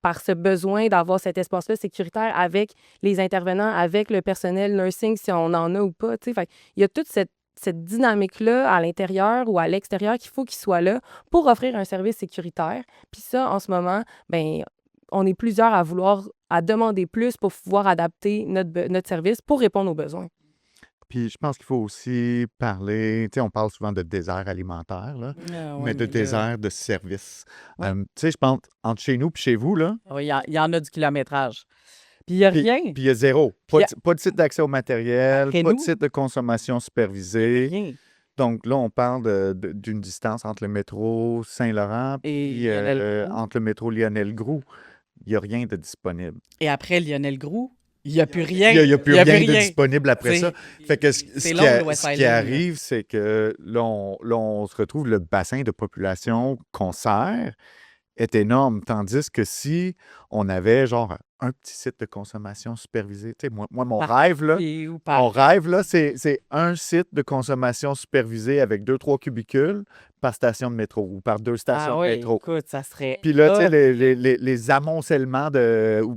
par ce besoin d'avoir cet espace-là sécuritaire avec les intervenants, avec le personnel nursing, si on en a ou pas. Fait il y a toute cette dynamique-là à l'intérieur ou à l'extérieur qu'il faut qu'il soit là pour offrir un service sécuritaire. Puis ça, en ce moment, ben on est plusieurs à demander plus pour pouvoir adapter notre service pour répondre aux besoins. Puis je pense qu'il faut aussi parler, tu sais, on parle souvent de désert alimentaire, là, Ah mais ouais, de mais là, désert de service. ouais. Tu sais, je pense, entre chez nous et chez vous, là, Oui, il y en a du kilométrage. Puis il n'y a puis rien. il y a zéro. Puis Pas de site d'accès au matériel, après pas de nous, site de consommation il n'y a supervisée. rien. Donc là, on parle d'une distance entre le métro Saint-Laurent Et puis Lionel Groux. entre le métro Lionel-Groux. Il n'y a rien de disponible. Et après Lionel Groux, il n'y a plus rien. Il n'y a plus Il y a rien plus de rien. disponible après C'est ça. Fait que c'est long, le West ce qui Island, là. arrive, c'est que là, on se retrouve, le bassin de population qu'on sert est énorme. Tandis que si on avait genre un petit site de consommation supervisé, tu sais, moi mon Par rêve, là, quartier ou mon par... rêve, là, c'est un site de consommation supervisé avec 2-3 cubicules par station de métro ou par 2 stations Ah de oui, métro. écoute, ça serait Puis là, tu sais, hot. les amoncellements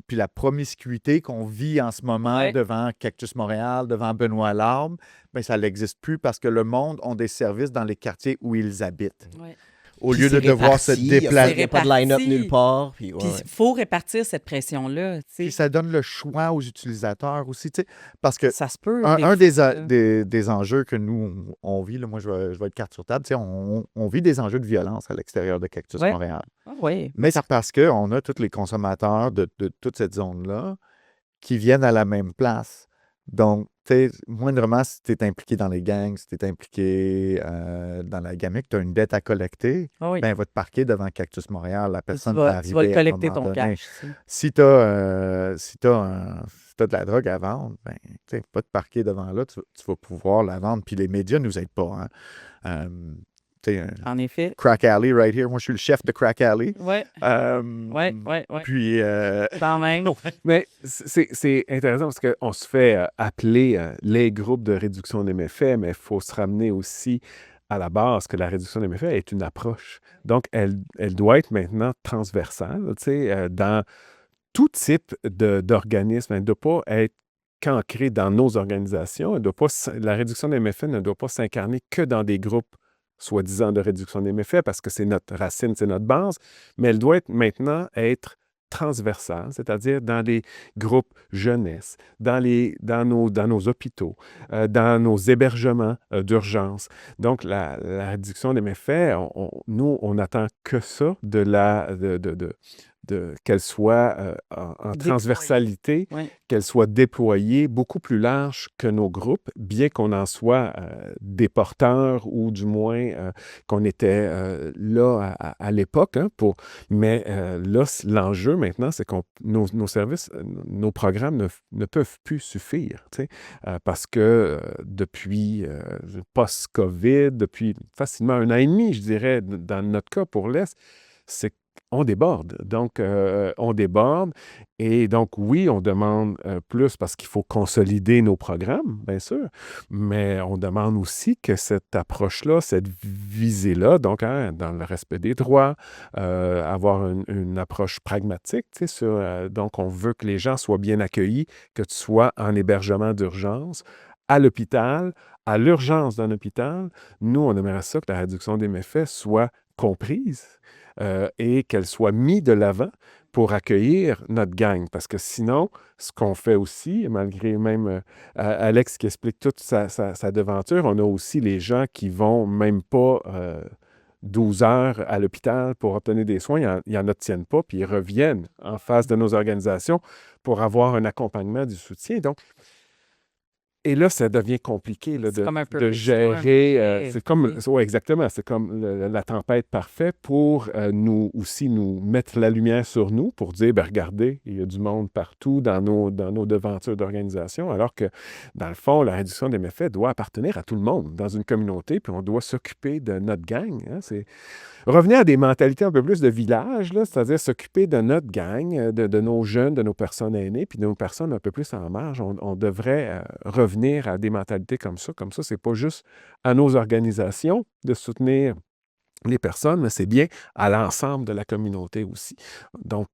puis la promiscuité qu'on vit en ce moment Ouais. devant Cactus Montréal, devant Benoît Larme, bien, ça n'existe plus parce que le monde a des services dans les quartiers où ils habitent. Ouais. Au Puis lieu de c'est devoir se réparti, il déplacer. n'y a pas de line-up réparti. nulle part. Puis, Puis il faut répartir cette pression-là, tu Puis sais. ça donne le choix aux utilisateurs aussi, tu sais, parce que Ça se peut. un des des, fois, a- là. des enjeux que nous, on vit, là, moi, je vais être carte sur table, tu sais, on vit des enjeux de violence à l'extérieur de Cactus Ouais. Montréal. Ah oui. Mais c'est parce qu'on a tous les consommateurs de toute cette zone-là qui viennent à la même place. Donc, tu sais, moindrement, si tu es impliqué dans les gangs, si tu es impliqué dans la gamique, tu as une dette à collecter, Ah oui. ben, elle va te parquer devant Cactus Montréal. La Tu personne va vas, tu vas arriver le à un collecter moment ton donné. cash, tu sais. Si tu as, de la drogue à vendre, ben, tu sais, pas te parquer devant là, tu vas pouvoir la vendre. Puis les médias ne nous aident pas. Hein. Tu sais, En effet. Crack Alley right here. Moi, je suis le chef de Crack Alley. Ouais, ouais. Puis, Quand même. Mais c'est intéressant parce qu'on se fait appeler les groupes de réduction des méfaits, mais il faut se ramener aussi à la base que la réduction des méfaits est une approche. Donc, elle doit être maintenant transversale, tu sais, dans tout type d'organisme. Elle ne doit pas être qu'ancrée dans nos organisations. La réduction des méfaits ne doit pas s'incarner que dans des groupes soi-disant de réduction des méfaits parce que c'est notre racine, c'est notre base, mais elle doit maintenant être transversale, c'est-à-dire dans les groupes jeunesse, dans nos hôpitaux, dans nos hébergements d'urgence. Donc, la réduction des méfaits, nous, on n'attend que ça qu'elle soit en transversalité, Ouais. qu'elle soit déployée beaucoup plus large que nos groupes, bien qu'on en soit des porteurs ou du moins qu'on était là à l'époque. Hein, mais là, l'enjeu maintenant, c'est que nos services, nos programmes ne peuvent plus suffire, tu sais, parce que depuis post-COVID, depuis facilement 1 an et demi, je dirais, dans notre cas pour l'Est, c'est on déborde. Donc, on déborde. Et donc, oui, on demande plus parce qu'il faut consolider nos programmes, bien sûr, mais on demande aussi que cette approche-là, cette visée-là, donc hein, dans le respect des droits, avoir une approche pragmatique, tu sais, donc on veut que les gens soient bien accueillis, que tu sois en hébergement d'urgence, à l'hôpital, à l'urgence d'un hôpital. Nous, on aimerait ça que la réduction des méfaits soit comprise. Et qu'elle soit mise de l'avant pour accueillir notre gang. Parce que sinon, ce qu'on fait aussi, malgré même Alex qui explique toute sa devanture, on a aussi les gens qui vont même pas 12 heures à l'hôpital pour obtenir des soins, ils n'en obtiennent pas, puis ils reviennent en face de nos organisations pour avoir un accompagnement, du soutien. Donc, et là, ça devient compliqué là, C'est comme un peu de plus gérer. dur. C'est comme, ouais, exactement, c'est comme la tempête parfaite pour nous mettre la lumière sur nous, pour dire, ben, regardez, il y a du monde partout dans nos devantures d'organisation, alors que, dans le fond, la réduction des méfaits doit appartenir à tout le monde dans une communauté, puis on doit s'occuper de notre gang. Hein, c'est revenir à des mentalités un peu plus de village, là, c'est-à-dire s'occuper de notre gang, de nos jeunes, de nos personnes aînées, puis de nos personnes un peu plus en marge. On devrait revenir à des mentalités comme ça. Comme ça, c'est pas juste à nos organisations de soutenir les personnes, mais c'est bien à l'ensemble de la communauté aussi. Donc,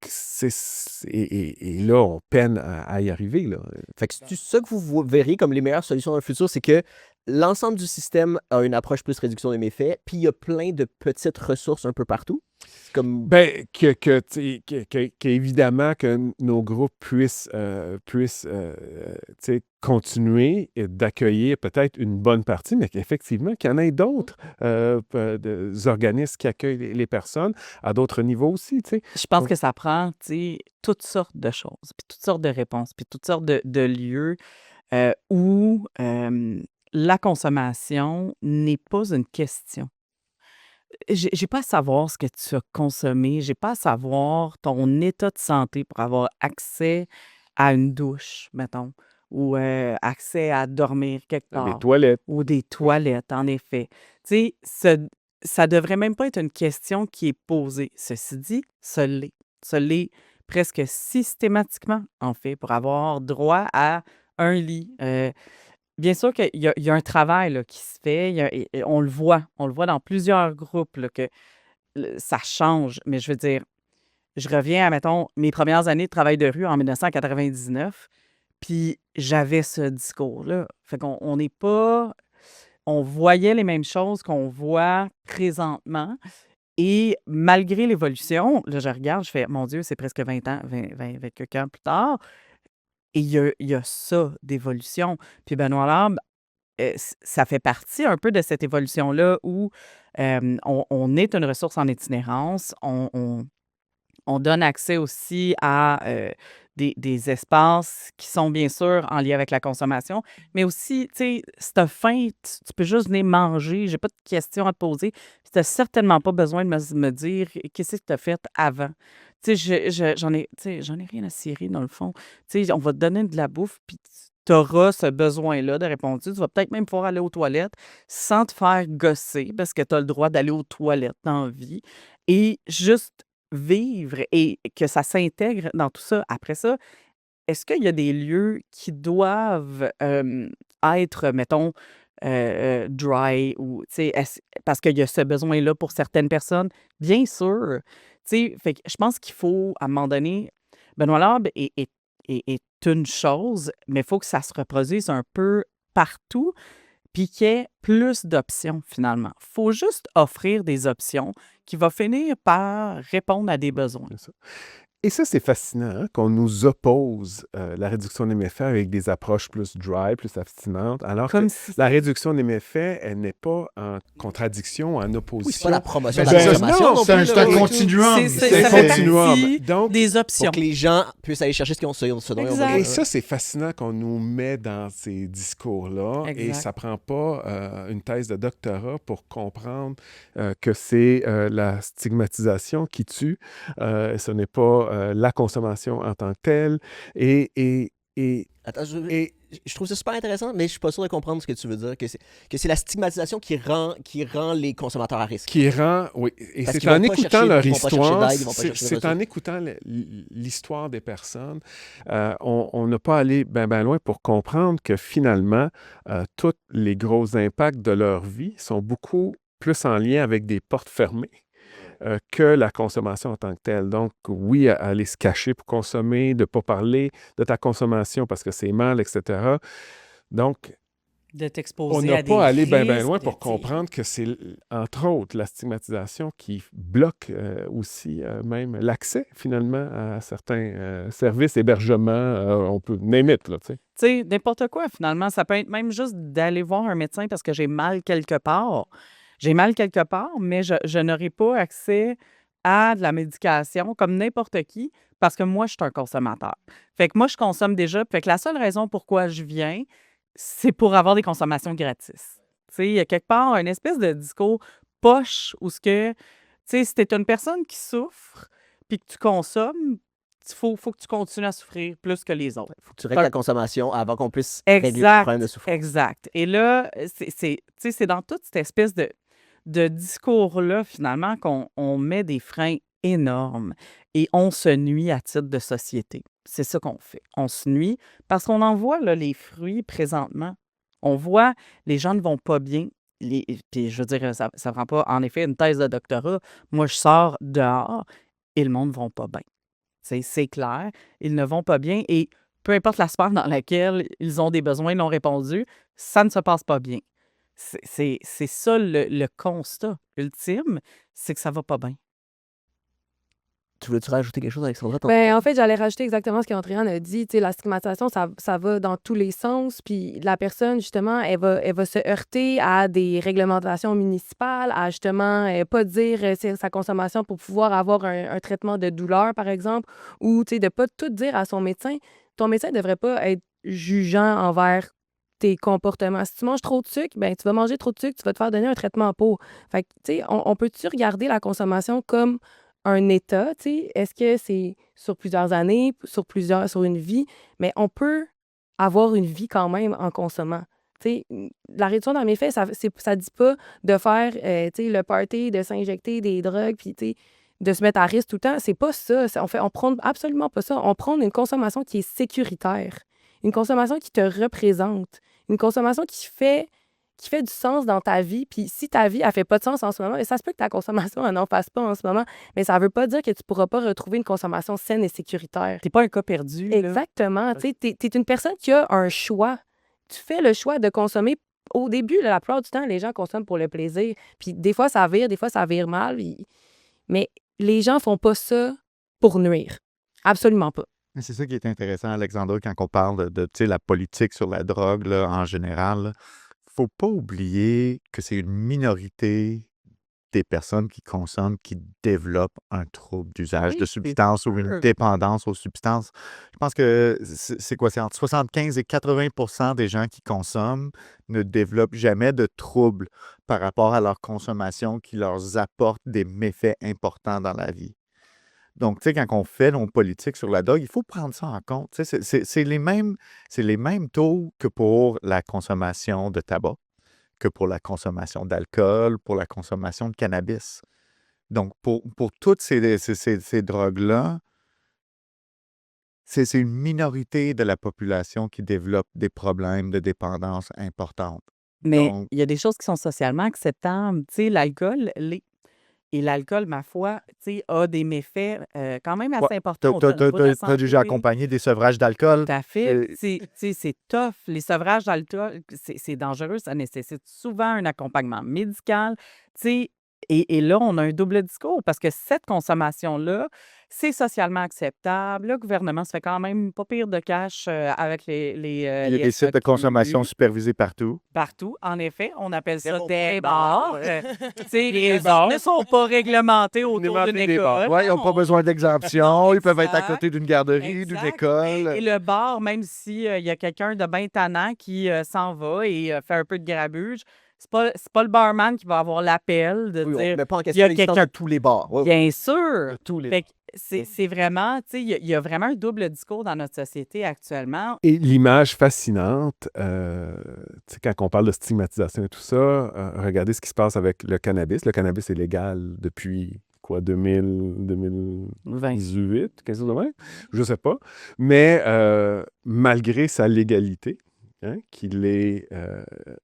et là, on peine à y arriver, là. Fait que c'est ça que vous verriez comme les meilleures solutions dans le futur, c'est que l'ensemble du système a une approche plus réduction des méfaits, puis il y a plein de petites ressources un peu partout. C'est comme... Ben, qu'évidemment que nos groupes puissent, tu sais, continuer et d'accueillir peut-être une bonne partie, mais qu'effectivement, qu'il y en ait d'autres des organismes qui accueillent les personnes à d'autres niveaux aussi, tu sais. Je pense Donc, que ça prend, tu sais, toutes sortes de choses, puis toutes sortes de réponses, puis toutes sortes de lieux où la consommation n'est pas une question. J'ai pas à savoir ce que tu as consommé, j'ai pas à savoir ton état de santé pour avoir accès à une douche, mettons, ou accès à dormir quelque les part, toilettes. ou des toilettes, en effet. Tu sais, ça devrait même pas être une question qui est posée. Ceci dit, ça l'est. Ça l'est presque systématiquement, en fait, pour avoir droit à un lit. Bien sûr qu'il y a un travail là, qui se fait, et on le voit dans plusieurs groupes là, que ça change, mais je veux dire, je reviens à, mettons, mes premières années de travail de rue en 1999, puis j'avais ce discours-là. Fait qu'on n'est pas... On voyait les mêmes choses qu'on voit présentement, et malgré l'évolution, là, je regarde, je fais, mon Dieu, c'est presque 20 ans, 20 quelques ans plus tard, et il y a ça d'évolution. Puis Benoît Larbe, ça fait partie un peu de cette évolution-là où on est une ressource en itinérance, on donne accès aussi à des espaces qui sont bien sûr en lien avec la consommation, mais aussi, tu sais, si tu as faim, tu peux juste venir manger, j'ai pas de questions à te poser. Tu n'as certainement pas besoin de me dire qu'est-ce que tu as fait avant. Tu sais, j'en ai rien à cirer dans le fond. Tu sais, on va te donner de la bouffe, puis tu auras ce besoin-là de répondre. Tu vas peut-être même pouvoir aller aux toilettes sans te faire gosser parce que tu as le droit d'aller aux toilettes dans la vie et juste vivre et que ça s'intègre dans tout ça. Après ça, est-ce qu'il y a des lieux qui doivent être, mettons, dry ou, tu sais, parce qu'il y a ce besoin-là pour certaines personnes? Bien sûr. Tu sais, fait que je pense qu'il faut, à un moment donné, Benoît Larbe est une chose, mais il faut que ça se reproduise un peu partout, puis qu'il y ait plus d'options finalement. Il faut juste offrir des options qui vont finir par répondre à des besoins. C'est ça. Et ça, c'est fascinant, hein, qu'on nous oppose la réduction des méfaits avec des approches plus dry, plus abstinentes, alors que Comme si... la réduction des méfaits, elle n'est pas en contradiction, en Oui, c'est pas opposition. la promotion Ben, de la c'est ça, consommation non c'est un plus, c'est un là, oui. continuum. Ça un fait continuum. partie Donc, des options. Pour que les gens puissent aller chercher ce dont ils ont Exact. Et besoin. ça, c'est fascinant qu'on nous met dans ces discours-là. Et Exact. ça prend pas une thèse de doctorat pour comprendre que c'est la stigmatisation qui tue. Ce n'est pas la consommation en tant que telle. Et Attends, je trouve ça super intéressant, mais je suis pas sûr de comprendre ce que tu veux dire, que c'est la stigmatisation qui rend les consommateurs à risque. qui rend, oui, et Parce c'est qu'ils en vont pas écoutant chercher- leur ils vont pas chercher histoire, d'aide, ils vont pas chercher de c'est en ressources. écoutant l'histoire des personnes, on n'a pas allé ben loin pour comprendre que finalement, tous les gros impacts de leur vie sont beaucoup plus en lien avec des portes fermées que la consommation en tant que telle. Donc, oui, aller se cacher pour consommer, de ne pas parler de ta consommation parce que c'est mal, etc. Donc, De on t'exposer n'a à des pas allé bien risques, loin de, pour tu sais. comprendre que c'est, entre autres, la stigmatisation qui bloque aussi même l'accès, finalement, à certains services, hébergements, on peut name it, là, tu sais. Tu sais, n'importe quoi, finalement. Ça peut être même juste d'aller voir un médecin parce que j'ai mal quelque part. J'ai mal quelque part, mais je n'aurai pas accès à de la médication comme n'importe qui parce que moi, je suis un consommateur. Fait que moi, je consomme déjà. Fait que la seule raison pourquoi je viens, c'est pour avoir des consommations gratis. Tu sais, il y a quelque part une espèce de discours poche où ce que, tu sais, si t'es une personne qui souffre puis que tu consommes, faut que tu continues à souffrir plus que les autres. Faut que tu règles la consommation avant qu'on puisse régler le Exact, problème de souffrance. exact. Et là, tu sais, c'est dans toute cette espèce de discours-là, finalement, qu'on met des freins énormes et on se nuit à titre de société. C'est ça qu'on fait. On se nuit parce qu'on en voit là, les fruits présentement. On voit les gens ne vont pas bien. Puis je veux dire, ça ne prend pas, en effet, une thèse de doctorat. Moi, je sors dehors et le monde ne va pas bien. C'est clair, ils ne vont pas bien et peu importe la sphère dans laquelle ils ont des besoins non répondus, ça ne se passe pas bien. C'est ça le constat ultime, c'est que ça va pas bien. Tu voulais-tu rajouter quelque chose, Alexandra? En fait, j'allais rajouter exactement ce qu'Andréane a dit. Tu sais, la stigmatisation, ça va dans tous les sens. Puis la personne, justement, elle va se heurter à des réglementations municipales, à justement pas dire sa consommation pour pouvoir avoir un traitement de douleur, par exemple, ou tu sais, de pas tout dire à son médecin. Ton médecin ne devrait pas être jugeant envers tes comportements. Si tu manges trop de sucre, ben tu vas manger trop de sucre, tu vas te faire donner un traitement pour. Fait que, tu sais, on peut-tu regarder la consommation comme un état, tu sais? Est-ce que c'est sur plusieurs années, sur une vie? Mais on peut avoir une vie quand même en consommant. Tu sais, la réduction dans mes faits, ça dit pas de faire, tu sais, le party, de s'injecter des drogues, puis, tu sais, de se mettre à risque tout le temps. C'est pas ça. On prône absolument pas ça. On prône une consommation qui est sécuritaire, une consommation qui te représente, une consommation qui fait du sens dans ta vie. Puis si ta vie, elle fait pas de sens en ce moment, et ça se peut que ta consommation, elle n'en fasse pas en ce moment, mais ça veut pas dire que tu pourras pas retrouver une consommation saine et sécuritaire. T'es pas un cas perdu, là. Exactement. Tu sais, t'es une personne qui a un choix. Tu fais le choix de consommer. Au début, là, la plupart du temps, les gens consomment pour le plaisir. Puis des fois, ça vire mal. Mais les gens font pas ça pour nuire. Absolument pas. Mais c'est ça qui est intéressant, Alexandra, quand on parle de tu sais, la politique sur la drogue là, en général. Là. Faut pas oublier que c'est une minorité des personnes qui consomment qui développent un trouble d'usage Oui, de c'est substance ou une sûr. dépendance aux substances. Je pense que c'est quoi? C'est entre 75 et 80 des gens qui consomment ne développent jamais de troubles par rapport à leur consommation qui leur apporte des méfaits importants dans la vie. Donc, tu sais, quand on fait nos politiques sur la drogue, il faut prendre ça en compte. Tu sais, c'est les mêmes taux que pour la consommation de tabac, que pour la consommation d'alcool, pour la consommation de cannabis. Donc, pour toutes ces drogues-là, c'est une minorité de la population qui développe des problèmes de dépendance importantes. Mais Donc, il y a des choses qui sont socialement acceptables. Tu sais, l'alcool l'est. Et l'alcool, ma foi, tu sais, a des méfaits quand même ouais, assez importants au niveau de la t'as déjà santé. accompagné des sevrages d'alcool. Tout à fait. Euh, Tu sais, c'est tough. Les sevrages d'alcool, c'est dangereux. Ça nécessite souvent un accompagnement médical. Tu sais, et là, on a un double discours parce que cette consommation-là, c'est socialement acceptable. Le gouvernement se fait quand même pas pire de cash avec Il y a les des sites de consommation SAQ supervisés partout. partout. En effet, on appelle ça Zéro des point bars. barre. Tu sais, les bars ne sont pas réglementés autour d'une Des bars. école. Ouais, ils n'ont pas On- besoin d'exemption. Ils peuvent être à Exact. côté d'une garderie, d'une Exact. école. Et le bar, même s'il y a quelqu'un de bien tannant qui s'en va et fait un peu de grabuge, c'est pas le barman qui va avoir l'appel de Oui, on ne dire met pas en il y question a l'existence quelqu'un. de tous les bars. Oui, Bien sûr. tous les Fait que c'est vraiment, tu sais, il y a vraiment un double discours dans notre société actuellement. Et l'image fascinante, tu sais, quand on parle de stigmatisation et tout ça, regardez ce qui se passe avec le cannabis. Le cannabis est légal depuis, quoi, 2018, quelque chose de même? Je sais pas. Mais malgré sa légalité, hein,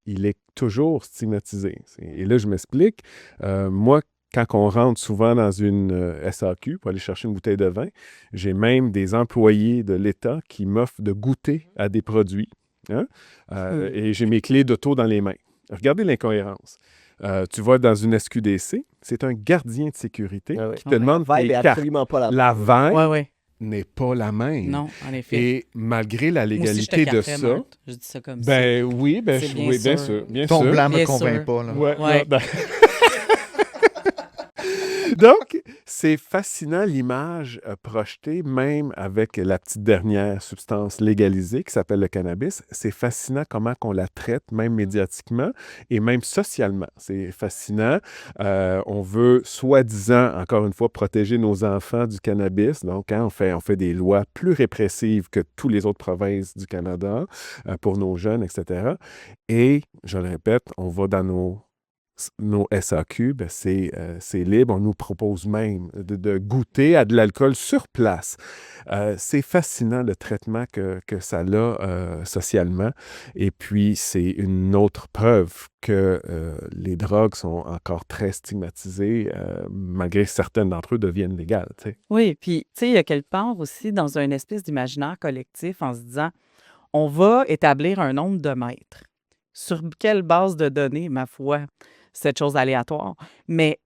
il est toujours stigmatisé. Et là, je m'explique. Moi, quand on rentre souvent dans une SAQ pour aller chercher une bouteille de vin, j'ai même des employés de l'État qui m'offrent de goûter à des produits. Hein? Et j'ai mes clés d'auto dans les mains. Regardez l'incohérence. Tu vas dans une SQDC, c'est un gardien de sécurité Ah oui. qui te demande La vibe tes est cartes. absolument pas la même. La vibe Ouais, ouais. n'est pas la même. Non, en effet. Et malgré la Moi aussi, je te légalité de carterais, ça, Marthe. Je dis ça comme ça. ben oui, ben, C'est bien oui, bien sûr. sûr, bien Ton sûr. blanc me Bien convainc sûr. pas. Là. Ouais, Ouais. non, ben- Donc, c'est fascinant l'image projetée, même avec la petite dernière substance légalisée qui s'appelle le cannabis. C'est fascinant comment on la traite, même médiatiquement et même socialement. C'est fascinant. On veut, soi-disant, encore une fois, protéger nos enfants du cannabis. Donc, hein, on fait des lois plus répressives que toutes les autres provinces du Canada pour nos jeunes, etc. Et, je le répète, on va dans nos SAQ, ben c'est libre. On nous propose même de goûter à de l'alcool sur place. C'est fascinant le traitement que ça a socialement. Et puis, c'est une autre preuve que les drogues sont encore très stigmatisées, malgré que certaines d'entre eux deviennent légales. Tu sais. Oui, puis, tu sais, il y a quelque part aussi dans une espèce d'imaginaire collectif en se disant, on va établir un nombre de mètres. Sur quelle base de données, ma foi, cette chose aléatoire. Mais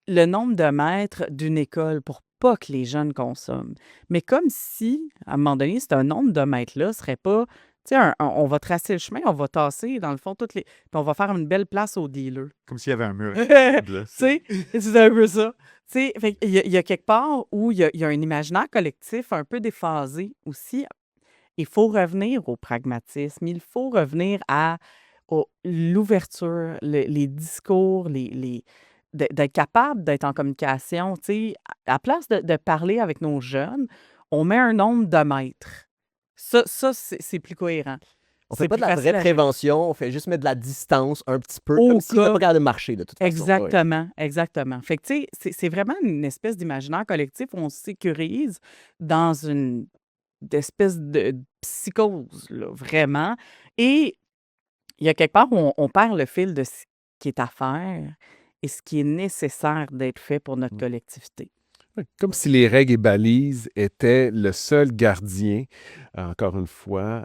le nombre de mètres d'une école pour pas que les jeunes consomment. Mais comme si, à un moment donné, ce nombre de mètres-là serait pas, tu sais, on va tracer le chemin, on va tasser, dans le fond, puis on va faire une belle place aux dealers. Comme s'il y avait un mur. Tu Là, sais, c'est un peu ça. Tu sais, fait qu'il y a quelque part où il y a un imaginaire collectif un peu déphasé aussi. Il faut revenir au pragmatisme, il faut revenir à l'ouverture, les discours, d'être capable d'être en communication. Tu sais, à place de parler avec nos jeunes, on met un nombre de mètres. Ça, c'est plus cohérent. On fait C'est pas de plus la facile vraie à prévention, on fait juste mettre de la distance un petit peu, Au comme si on cas- pas capable de marcher, de toute façon. Ouais. Exactement, exactement. Fait que, tu sais, c'est vraiment une espèce d'imaginaire collectif où on se sécurise dans une espèce de psychose, là, vraiment. Et il y a quelque part où on perd le fil de ce qui est à faire et ce qui est nécessaire d'être fait pour notre Mm. collectivité. Ouais, comme si les règles et balises étaient le seul gardien, encore une fois,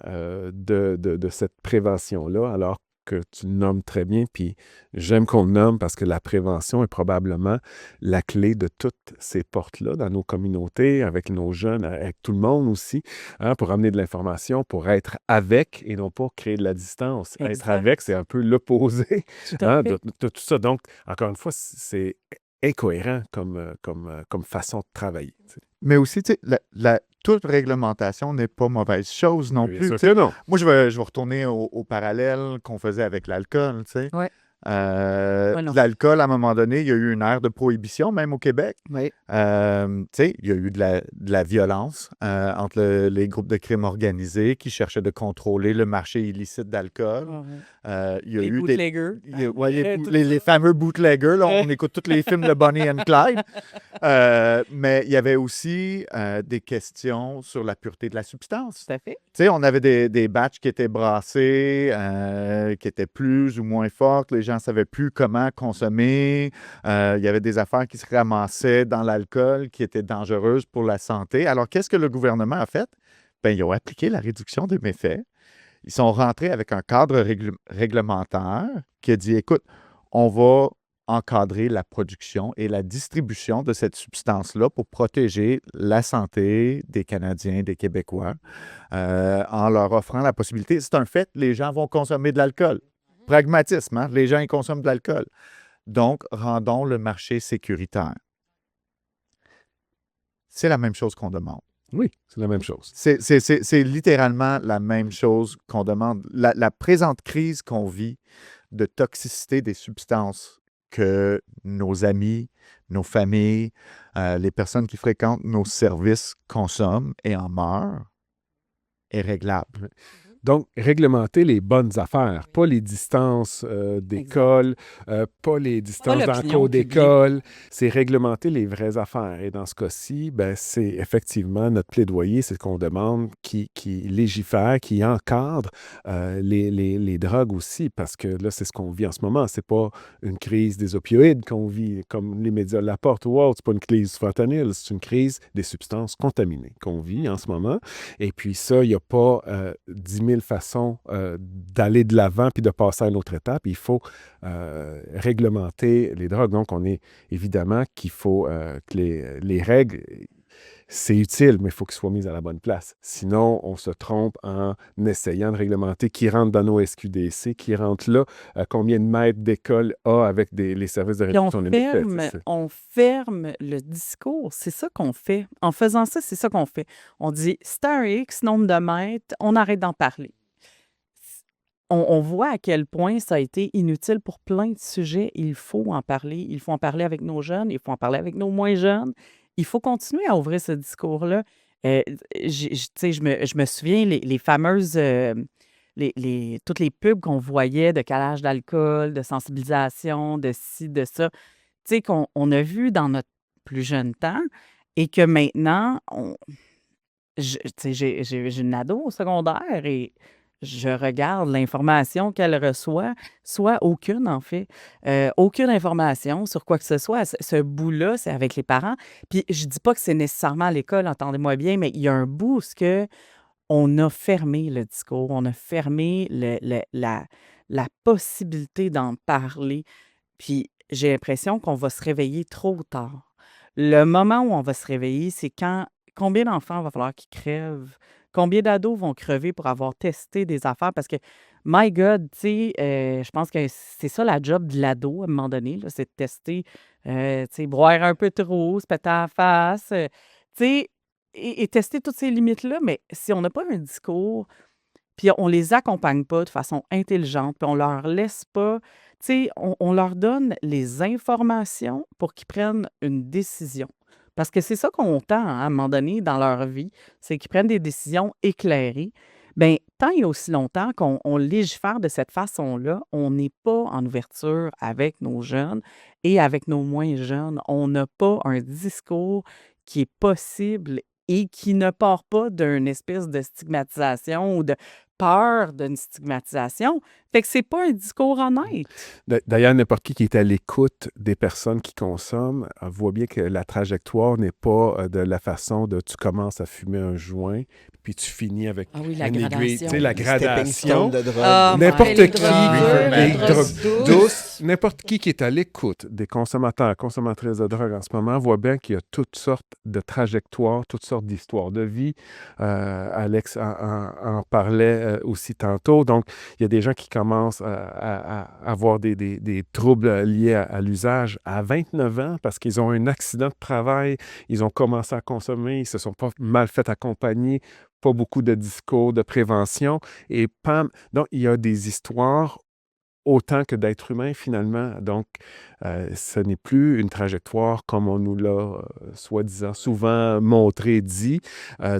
de cette prévention-là, alors que tu le nommes très bien, puis j'aime qu'on le nomme parce que la prévention est probablement la clé de toutes ces portes-là dans nos communautés, avec nos jeunes, avec tout le monde aussi, hein, pour amener de l'information, pour être avec et non pas créer de la distance. Être Exact. avec, c'est un peu l'opposé Tout à hein, fait. de tout ça. Donc, encore une fois, c'est incohérent comme façon de travailler. Tu sais. Mais aussi, tu sais, toute réglementation n'est pas mauvaise chose non Bien plus. sûr tu sais. que non. Moi, je vais retourner au parallèle qu'on faisait avec l'alcool, tu sais. Ouais. Ouais, non. L'alcool, à un moment donné, il y a eu une ère de prohibition, même au Québec. Oui. Tu sais, il y a eu de la violence entre les groupes de crimes organisés qui cherchaient de contrôler le marché illicite d'alcool. Il y a Les eu bootleggers. les fameux bootleggers. Là, on écoute tous les films de Bonnie and Clyde. Mais il y avait aussi des questions sur la pureté de la substance. Tout à fait. Tu sais, on avait des batchs qui étaient brassés, qui étaient plus ou moins fortes. Les gens ne savaient plus comment consommer. Il y avait des affaires qui se ramassaient dans l'alcool qui étaient dangereuses pour la santé. Alors, qu'est-ce que le gouvernement a fait? Bien, ils ont appliqué la réduction des méfaits. Ils sont rentrés avec un cadre réglementaire qui a dit, écoute, on va encadrer la production et la distribution de cette substance-là pour protéger la santé des Canadiens, des Québécois, en leur offrant la possibilité. C'est un fait, les gens vont consommer de l'alcool. Pragmatisme, hein? Les gens ils consomment de l'alcool. Donc, rendons le marché sécuritaire. C'est la même chose qu'on demande. Oui, c'est la même chose. C'est littéralement la même chose qu'on demande. La présente crise qu'on vit de toxicité des substances que nos amis, nos familles, les personnes qui fréquentent nos services consomment et en meurent est réglable. Donc, réglementer les bonnes affaires, pas les distances d'école, pas les distances dans le l'opinion cours publique. d'école. C'est réglementer les vraies affaires. Et dans ce cas-ci, ben, c'est effectivement notre plaidoyer, c'est qu'on demande qui légifère, qui encadre les drogues aussi, parce que là, c'est ce qu'on vit en ce moment. C'est pas une crise des opioïdes qu'on vit, comme les médias l'apportent ou autre. C'est pas une crise du fentanyl, c'est une crise des substances contaminées qu'on vit en ce moment. Et puis ça, il n'y a pas 10 000 façons d'aller de l'avant puis de passer à une autre étape. Il faut réglementer les drogues. Donc, on est évidemment qu'il faut que les règles, c'est utile, mais il faut qu'elles soient mises à la bonne place. Sinon, on se trompe en essayant de réglementer qui rentre dans nos SQDC, qui rentre là, combien de mètres d'école a avec les services de Puis réduction des méfaits. on ferme le discours. C'est ça qu'on fait. En faisant ça, c'est ça qu'on fait. On dit Star X, nombre de mètres, on arrête d'en parler. On voit à quel point ça a été inutile pour plein de sujets. Il faut en parler. Il faut en parler avec nos jeunes. Il faut en parler avec nos moins jeunes. Il faut continuer à ouvrir ce discours-là. Tu sais, je me souviens, les fameuses... toutes les pubs qu'on voyait de calage d'alcool, de sensibilisation, de ci, de ça, tu sais, qu'on a vu dans notre plus jeune temps et que maintenant, tu sais, j'ai une ado au secondaire et je regarde l'information qu'elle reçoit, soit aucune, en fait. Aucune information sur quoi que ce soit. Ce bout-là, c'est avec les parents. Puis je dis pas que c'est nécessairement à l'école, entendez-moi bien, mais il y a un bout où on a fermé le discours, on a fermé la possibilité d'en parler. Puis j'ai l'impression qu'on va se réveiller trop tard. Le moment où on va se réveiller, c'est quand combien d'enfants va falloir qu'ils crèvent? Combien d'ados vont crever pour avoir testé des affaires? Parce que, my God, tu sais, je pense que c'est ça la job de l'ado à un moment donné, là, c'est de tester, tu sais, boire un peu trop, se péter à la face, tu sais, et tester toutes ces limites-là. Mais si on n'a pas un discours, puis on les accompagne pas de façon intelligente, puis on leur laisse pas, tu sais, on leur donne les informations pour qu'ils prennent une décision. Parce que c'est ça qu'on tend, hein, à un moment donné, dans leur vie, c'est qu'ils prennent des décisions éclairées. Bien, tant et aussi longtemps qu'on légifère de cette façon-là, on n'est pas en ouverture avec nos jeunes et avec nos moins jeunes. On n'a pas un discours qui est possible et qui ne part pas d'une espèce de stigmatisation ou de peur d'une stigmatisation. Fait que c'est pas un discours honnête. D'ailleurs, n'importe qui est à l'écoute des personnes qui consomment voit bien que la trajectoire n'est pas de la façon de tu commences à fumer un joint, puis tu finis avec Ah oui, la une aiguille. Tu gradation. sais, la Stepping gradation. stone de drogue. Ah, N'importe les qui, drogues dures, les les drogues drogues douces, n'importe qui est à l'écoute des consommateurs, consommatrices de drogue en ce moment, voit bien qu'il y a toutes sortes de trajectoires, toutes sortes d'histoires de vie. Alex en parlait aussi tantôt. Donc, il y a des gens qui commencent à avoir des troubles liés à l'usage à 29 ans parce qu'ils ont un accident de travail, ils ont commencé à consommer, ils se sont pas mal fait accompagner, pas beaucoup de discours de prévention. Et pam, donc il y a des histoires autant que d'êtres humains finalement. Donc, ce n'est plus une trajectoire comme on nous l'a soi-disant souvent montré, dit.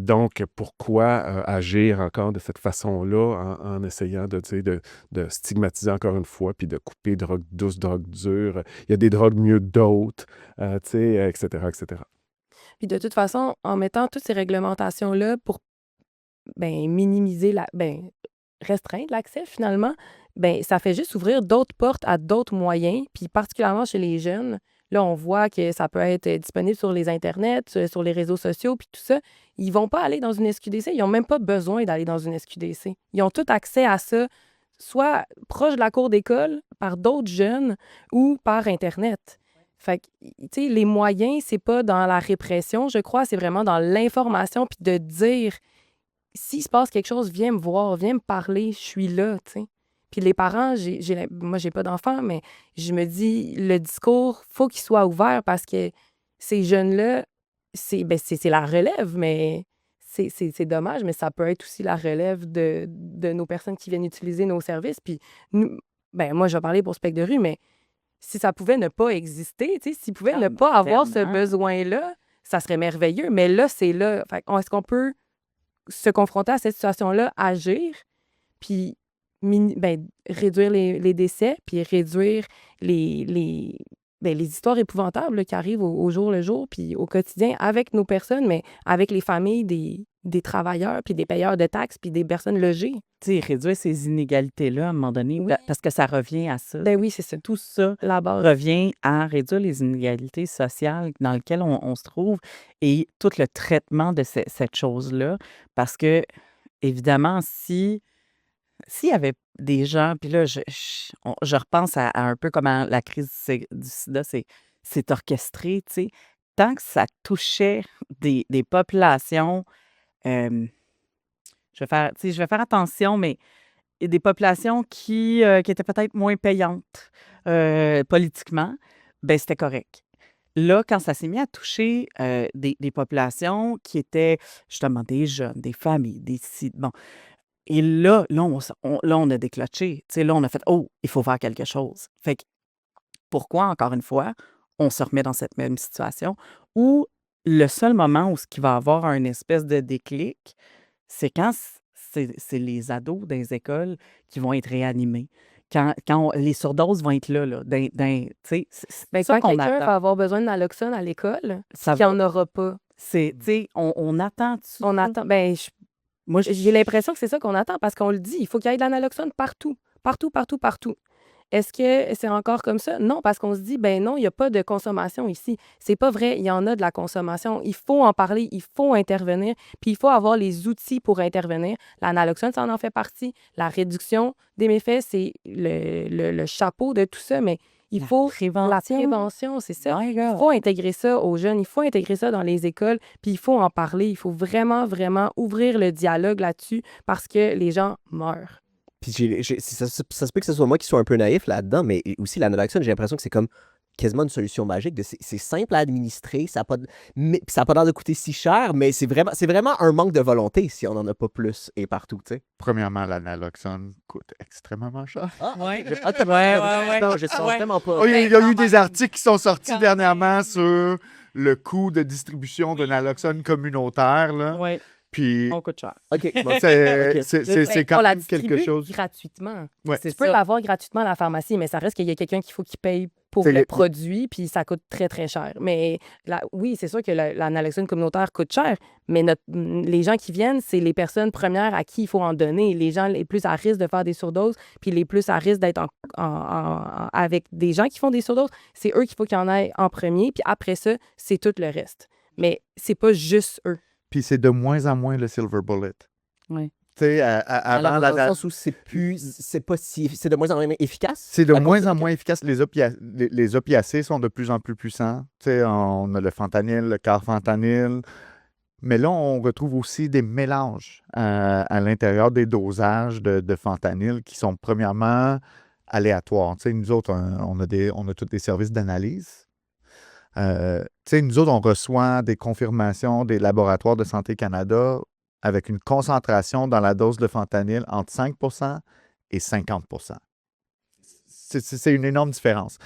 Donc, pourquoi agir encore de cette façon-là en essayant de, tu sais, de stigmatiser encore une fois, puis de couper drogue douce, drogue dure. Il y a des drogues mieux que d'autres, tu sais, etc., etc. Puis de toute façon, en mettant toutes ces réglementations-là pour minimiser restreindre l'accès finalement, ça fait juste ouvrir d'autres portes à d'autres moyens. Puis particulièrement chez les jeunes, là, on voit que ça peut être disponible sur les internets, sur les réseaux sociaux, puis tout ça. Ils vont pas aller dans une SQDC. Ils n'ont même pas besoin d'aller dans une SQDC. Ils ont tout accès à ça, soit proche de la cour d'école, par d'autres jeunes ou par Internet. Fait que, tu sais, les moyens, c'est pas dans la répression, je crois, c'est vraiment dans l'information, puis de dire s'il se passe quelque chose, viens me voir, viens me parler, je suis là, tu sais. Puis les parents, moi, j'ai pas d'enfants, mais je me dis, le discours, faut qu'il soit ouvert parce que ces jeunes-là, c'est la relève, mais c'est dommage, mais ça peut être aussi la relève de nos personnes qui viennent utiliser nos services. Puis nous, moi, je vais parler pour Spectre de rue, mais si ça pouvait ne pas exister, tu sais, s'ils pouvaient ne pas avoir ce tellement. besoin-là, ça serait merveilleux. Mais là, c'est là. Fait est-ce qu'on peut se confronter à cette situation-là, agir, puis réduire les décès, puis réduire les histoires épouvantables là, qui arrivent au jour le jour, puis au quotidien avec nos personnes, mais avec les familles des travailleurs, puis des payeurs de taxes, puis des personnes logées. Tu sais, réduire ces inégalités-là à un moment donné, Oui. parce que ça revient à ça. Ben oui, c'est ça. Tout ça La base. revient à réduire les inégalités sociales dans lesquelles on se trouve et tout le traitement de cette chose-là. Parce que, évidemment, s'il y avait des gens, puis là, je repense à un peu comment la crise du sida s'est orchestrée, tu sais, tant que ça touchait des populations, euh, je vais faire attention, mais des populations qui étaient peut-être moins payantes politiquement, ben c'était correct. Là, quand ça s'est mis à toucher des populations qui étaient justement des jeunes, des familles, bon. Et là, on a déclenché. Tu sais, là, on a fait, oh, il faut faire quelque chose. Fait que pourquoi, encore une fois, on se remet dans cette même situation où le seul moment où ce qui va avoir un espèce de déclic, c'est quand c'est les ados dans les écoles qui vont être réanimés. Quand les surdoses vont être là, tu sais, c'est ça Quand qu'on quelqu'un attend. va avoir besoin de naloxone à l'école, Ça il n'y va- en aura pas. tu sais, on attend tout On ça. attend. Moi, J'ai l'impression que c'est ça qu'on attend parce qu'on le dit. Il faut qu'il y ait de l'analoxone partout. Partout, partout, partout. Est-ce que c'est encore comme ça? Non, parce qu'on se dit, non, il n'y a pas de consommation ici. C'est pas vrai, il y en a de la consommation. Il faut en parler, il faut intervenir, puis il faut avoir les outils pour intervenir. L'analoxone, ça en fait partie. La réduction des méfaits, c'est le chapeau de tout ça, mais Il La faut prévention. la prévention, c'est ça. My Il God. faut intégrer ça aux jeunes, il faut intégrer ça dans les écoles, puis il faut en parler. Il faut vraiment, vraiment ouvrir le dialogue là-dessus parce que les gens meurent. Puis ça se peut que ce soit moi qui sois un peu naïf là-dedans, mais aussi la naloxone, j'ai l'impression que c'est comme quasiment une solution magique. C'est simple à administrer, ça n'a pas, pas l'air de coûter si cher, mais c'est vraiment un manque de volonté si on n'en a pas plus et partout, tu sais. Premièrement, la naloxone coûte extrêmement cher. Ouais. Ouais. Non, je sens Ouais. vraiment pas. Oh, il y a eu des articles qui sont sortis dernièrement sur le coût de distribution de naloxone communautaire, là. Ouais, Puis on coûte cher. OK, bon. c'est quand On la même quelque distribue chose. gratuitement. Ouais. Tu peux l'avoir gratuitement à la pharmacie, mais ça reste qu'il y a quelqu'un qu'il faut qu'il paye pour C'est le les- produit, puis ça coûte très, très cher. Mais oui, c'est sûr que la naloxone communautaire coûte cher, mais les gens qui viennent, c'est les personnes premières à qui il faut en donner. Les gens les plus à risque de faire des surdoses, puis les plus à risque d'être avec des gens qui font des surdoses, c'est eux qu'il faut qu'il y en ait en premier, puis après ça, c'est tout le reste. Mais c'est pas juste eux. Puis c'est de moins en moins le silver bullet. Oui. Tu sais, avant Alors, dans la, le sens où c'est de moins en moins efficace. c'est de à cause moins de- en moins efficace. Les opiacés sont de plus en plus puissants. Tu sais, on a le fentanyl, le carfentanyl. Mais là, on retrouve aussi des mélanges à l'intérieur des dosages de fentanyl qui sont premièrement aléatoires. Tu sais, nous autres, on a tous des services d'analyse. Tu sais, nous autres, on reçoit des confirmations des laboratoires de Santé Canada avec une concentration dans la dose de fentanyl entre 5 et 50 C'est une énorme différence.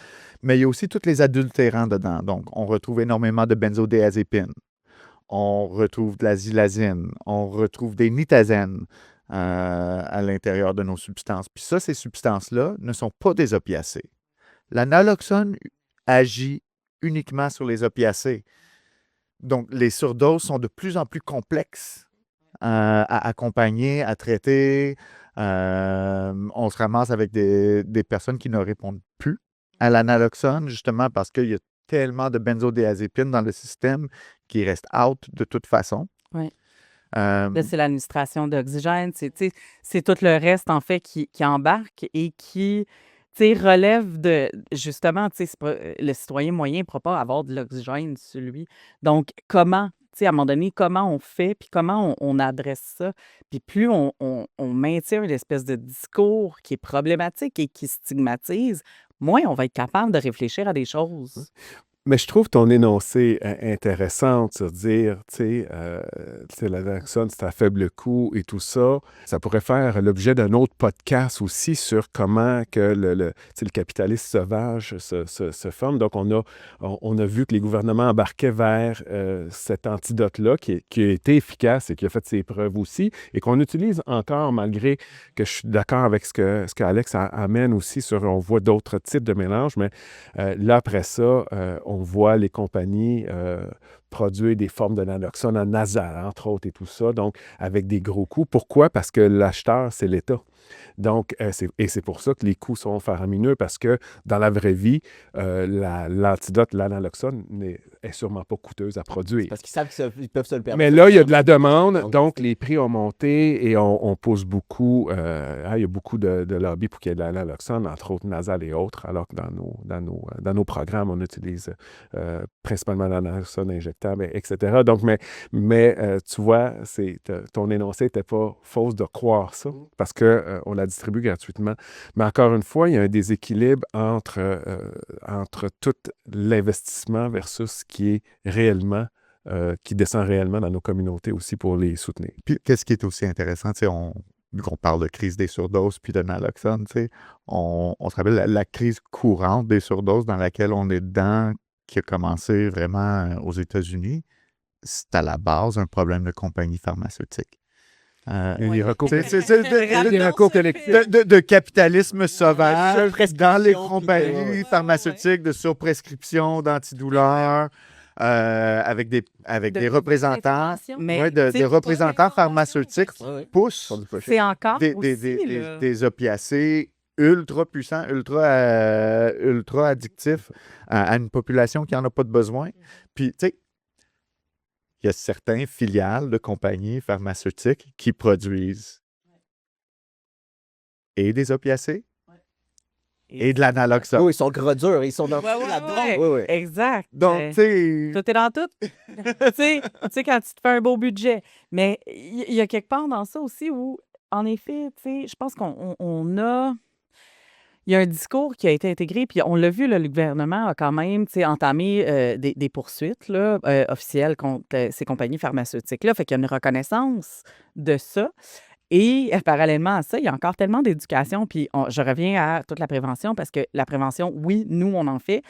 Mais il y a aussi tous les adultérants dedans. Donc, on retrouve énormément de benzodiazépines. On retrouve de la xylazine. On retrouve des nitazènes à l'intérieur de nos substances. Puis ça, ces substances-là ne sont pas des opiacés. La naloxone agit uniquement sur les opiacés. Donc, les surdoses sont de plus en plus complexes à accompagner, à traiter. On se ramasse avec des personnes qui ne répondent plus à la naloxone, justement parce qu'il y a tellement de benzodiazépines dans le système qui restent out de toute façon. Oui. Euh, Là, c'est l'administration d'oxygène, c'est tout le reste, en fait, qui embarque et qui, relève de, justement, le citoyen moyen ne pourra pas avoir de l'oxygène sur lui. Donc, comment, à un moment donné, comment on fait, puis comment on adresse ça? Puis plus on maintient une espèce de discours qui est problématique et qui stigmatise, moins on va être capable de réfléchir à des choses. Mais je trouve ton énoncé intéressant de dire, la naloxone, c'est à faible coût et tout ça. Ça pourrait faire l'objet d'un autre podcast aussi sur comment que le capitalisme sauvage se forme. Donc, on a vu que les gouvernements embarquaient vers cet antidote-là qui a été efficace et qui a fait ses preuves aussi et qu'on utilise encore malgré que je suis d'accord avec ce que Alex amène aussi sur, on voit d'autres types de mélanges, mais là, après ça, on voit les compagnies produire des formes de naloxone en nasal, entre autres, et tout ça, donc avec des gros coûts. Pourquoi? Parce que l'acheteur, c'est l'État. Donc, c'est pour ça que les coûts sont faramineux, parce que dans la vraie vie, l'antidote, la naloxone, n'est sûrement pas coûteuse à produire. Parce qu'ils savent qu'ils peuvent se le permettre. Mais là, il y a de la demande, donc les prix ont monté et on pousse beaucoup. Il y a beaucoup de lobbies pour qu'il y ait de la naloxone, entre autres nasal et autres, alors que dans nos programmes, on utilise principalement la naloxone injectable, etc. Donc, mais tu vois, ton énoncé n'était pas fausse de croire ça, parce qu'on la distribue gratuitement. Mais encore une fois, il y a un déséquilibre entre tout l'investissement versus ce qui est réellement, qui descend réellement dans nos communautés aussi pour les soutenir. Puis, qu'est-ce qui est aussi intéressant, vu qu'on parle de crise des surdoses puis de naloxone, on se rappelle la crise courante des surdoses dans laquelle on est dedans, qui a commencé vraiment aux États-Unis, c'est à la base un problème de compagnie pharmaceutique. Il y a des recours Des recours collectifs. de capitalisme sauvage dans les Surprescription, compagnies puis pharmaceutiques, de surprescription, d'antidouleurs, avec des représentants, Mais, des tu sais, représentants pharmaceutiques poussent Sur du pochette. c'est encore des, aussi, des opiacés ultra puissants, ultra addictifs à une population qui n'en a pas de besoin. Puis, tu sais, il y a certaines filiales de compagnies pharmaceutiques qui produisent et des opiacés Et de l'analogue, ça. Oui, ils sont gros durs, ils sont dans Ouais, tout ouais, là-dedans. ouais. Oui, oui. Exact. Donc, tu sais, Tout est dans tout. Tu sais, quand tu te fais un beau budget. Mais il y a quelque part dans ça aussi où, en effet, tu sais, je pense qu'on a. Il y a un discours qui a été intégré, puis on l'a vu, là, le gouvernement a quand même tu sais, entamé des poursuites là, officielles contre ces compagnies pharmaceutiques-là. Fait qu'il y a une reconnaissance de ça. Et parallèlement à ça, il y a encore tellement d'éducation. Puis je reviens à toute la prévention parce que la prévention, oui, nous, on en fait.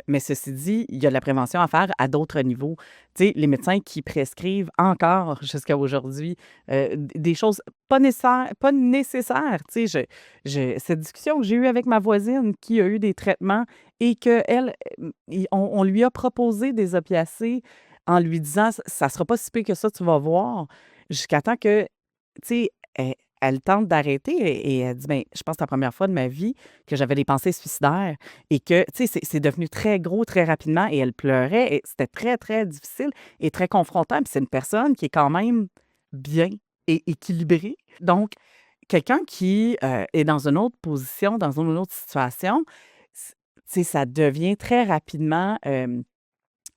Mais ceci dit, il y a de la prévention à faire à d'autres niveaux. Tu sais, les médecins qui prescrivent encore jusqu'à aujourd'hui des choses pas nécessaires. Pas nécessaires. Tu sais, cette discussion que j'ai eue avec ma voisine qui a eu des traitements et qu'elle, on lui a proposé des opiacés en lui disant ça sera pas si pire que ça, tu vas voir. Jusqu'à temps que tu sais, elle tente d'arrêter et elle dit, ben, je pense que c'est la première fois de ma vie que j'avais des pensées suicidaires et que, tu sais, c'est devenu très gros très rapidement et elle pleurait et c'était très, très difficile et très confrontant. Puis c'est une personne qui est quand même bien et équilibrée. Donc, quelqu'un qui est dans une autre position, dans une autre situation, tu sais, ça devient très rapidement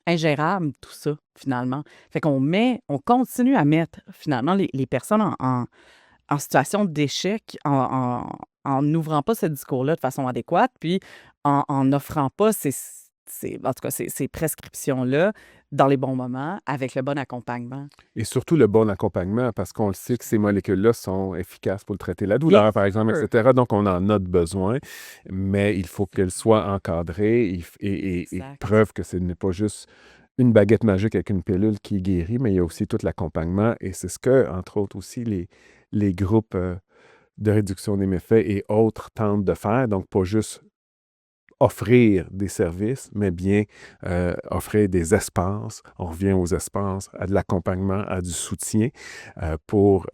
ingérable, tout ça, finalement. Fait on continue à mettre, finalement, les personnes en situation d'échec en n'ouvrant pas ce discours-là de façon adéquate, puis en n'offrant pas en tout cas, ces prescriptions-là dans les bons moments, avec le bon accompagnement. Et surtout le bon accompagnement, parce qu'on le sait que ces molécules-là sont efficaces pour traiter la douleur, par exemple, etc. Donc, on en a besoin, mais il faut qu'elles soient encadrées et Exact. preuve que ce n'est pas juste une baguette magique avec une pilule qui guérit, mais il y a aussi tout l'accompagnement. Et c'est ce que, entre autres aussi, les groupes de réduction des méfaits et autres tentent de faire. Donc, pas juste offrir des services, mais bien offrir des espaces. On revient aux espaces, à de l'accompagnement, à du soutien pour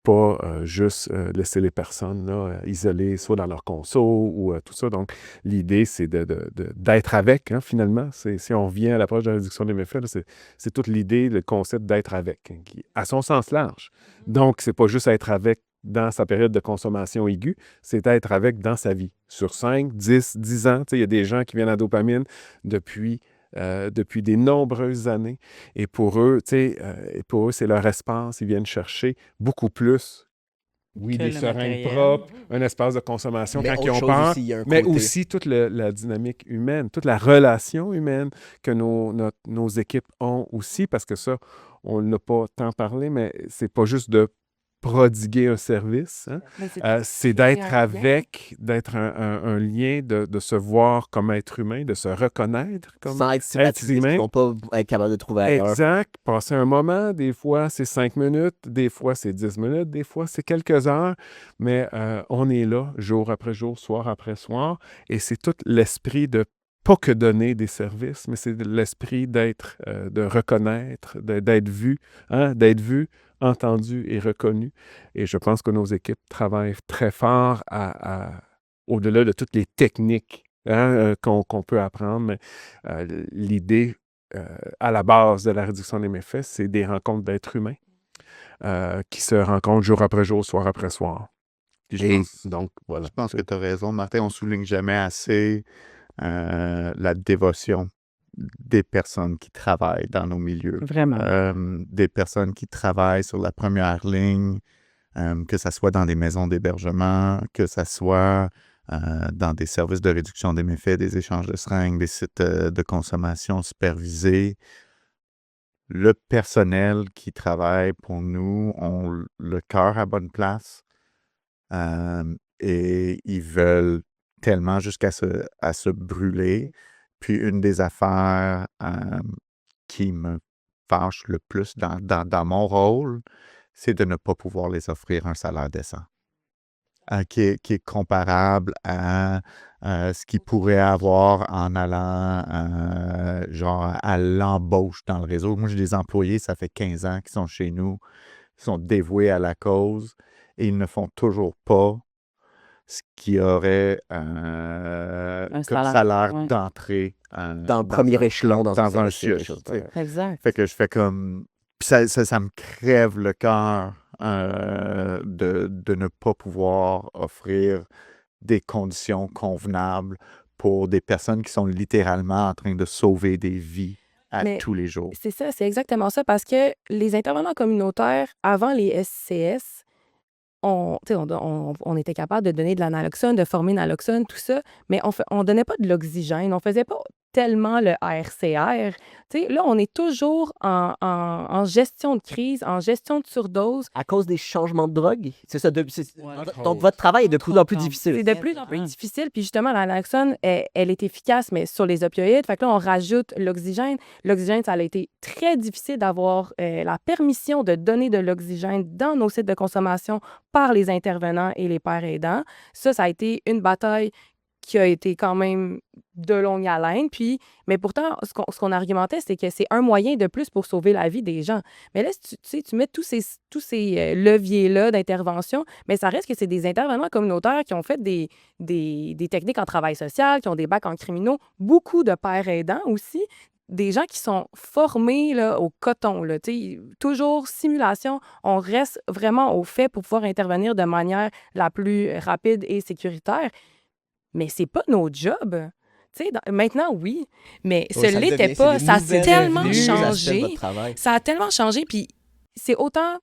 pas juste laisser les personnes là, isolées, soit dans leur conso ou tout ça. Donc, l'idée, c'est d'être avec, hein, finalement. Si on revient à l'approche de la réduction des méfaits, là, c'est toute l'idée, le concept d'être avec, hein, à son sens large. Donc, c'est pas juste être avec dans sa période de consommation aiguë, c'est être avec dans sa vie. Sur 5, 10 ans, il y a des gens qui viennent à dopamine depuis des nombreuses années. Et pour eux, c'est leur espace. Ils viennent chercher beaucoup plus, oui, Que des le seringues matériel. propres, un espace de consommation Mais quand ils autre ont chose peur, aussi, il y a un mais côté. aussi toute la dynamique humaine, toute la relation humaine que nos équipes ont aussi, parce que ça, on n'a pas tant parlé, mais c'est pas juste de prodiguer un service, hein. Mais c'est C'est créer d'être un lien. avec, d'être un lien, de se voir comme être humain, de se reconnaître comme Sans être stigmatisés, humain. ils vont pas être capables de trouver ailleurs. Exact. Passer un moment, des fois c'est 5 minutes, des fois c'est 10 minutes, des fois c'est quelques heures, mais on est là jour après jour, soir après soir, et c'est tout l'esprit de pas que donner des services, mais c'est l'esprit d'être, de reconnaître, d'être vu, hein, d'être vu, entendu et reconnu. Et je pense que nos équipes travaillent très fort au-delà de toutes les techniques, hein, qu'on peut apprendre, mais l'idée à la base de la réduction des méfaits, c'est des rencontres d'êtres humains qui se rencontrent jour après jour, soir après soir. Puis Et donc, voilà. je pense que tu as raison, Martin. On souligne jamais assez la dévotion des personnes qui travaillent dans nos milieux. Vraiment. Des personnes qui travaillent sur la première ligne, que ce soit dans des maisons d'hébergement, que ce soit dans des services de réduction des méfaits, des échanges de seringues, des sites de consommation supervisés. Le personnel qui travaille pour nous ont le cœur à bonne place et ils veulent tellement jusqu'à se brûler. Puis une des affaires qui me fâche le plus dans mon rôle, c'est de ne pas pouvoir les offrir un salaire décent. Qui est comparable à ce qu'ils pourraient avoir en allant genre à l'embauche dans le réseau. Moi, j'ai des employés, ça fait 15 ans qu'ils sont chez nous, ils sont dévoués à la cause et ils ne font toujours pas ce qui aurait comme salaire ouais. d'entrée Dans le premier échelon, dans un un CIUS. CIUS. Exact. Fait que je fais comme... Puis ça me crève le cœur de ne pas pouvoir offrir des conditions convenables pour des personnes qui sont littéralement en train de sauver des vies à Mais tous les jours. c'est ça, c'est exactement ça, parce que les intervenants communautaires, avant les SCS, tu sais, on était capable de donner de la naloxone, de former naloxone, tout ça, mais on donnait pas de l'oxygène, on faisait pas tellement le ARCR. Tu sais, là, on est toujours en gestion de crise, en gestion de surdose. À cause des changements de drogue? C'est ça. Ouais. Donc, votre travail est de plus en plus difficile. C'est de plus en plus Ouais. difficile. Puis justement, la naloxone, elle est efficace, mais sur les opioïdes. Fait que là, on rajoute l'oxygène. L'oxygène, ça a été très difficile d'avoir la permission de donner de l'oxygène dans nos sites de consommation par les intervenants et les pères aidants. Ça a été une bataille qui a été quand même de longue haleine. Puis, mais pourtant, ce qu'on argumentait, c'est que c'est un moyen de plus pour sauver la vie des gens. Mais là, si tu mets tous ces leviers-là d'intervention, mais ça reste que c'est des intervenants communautaires qui ont fait des techniques en travail social, qui ont des bacs en criminaux, beaucoup de pères aidants aussi, des gens qui sont formés là, au coton. Là, toujours simulation, on reste vraiment au fait pour pouvoir intervenir de manière la plus rapide et sécuritaire. Mais c'est pas notre job. Maintenant, oui, mais Oui, ce l'était pas. Ça a tellement changé. Votre travail. Ça a tellement changé, puis c'est autant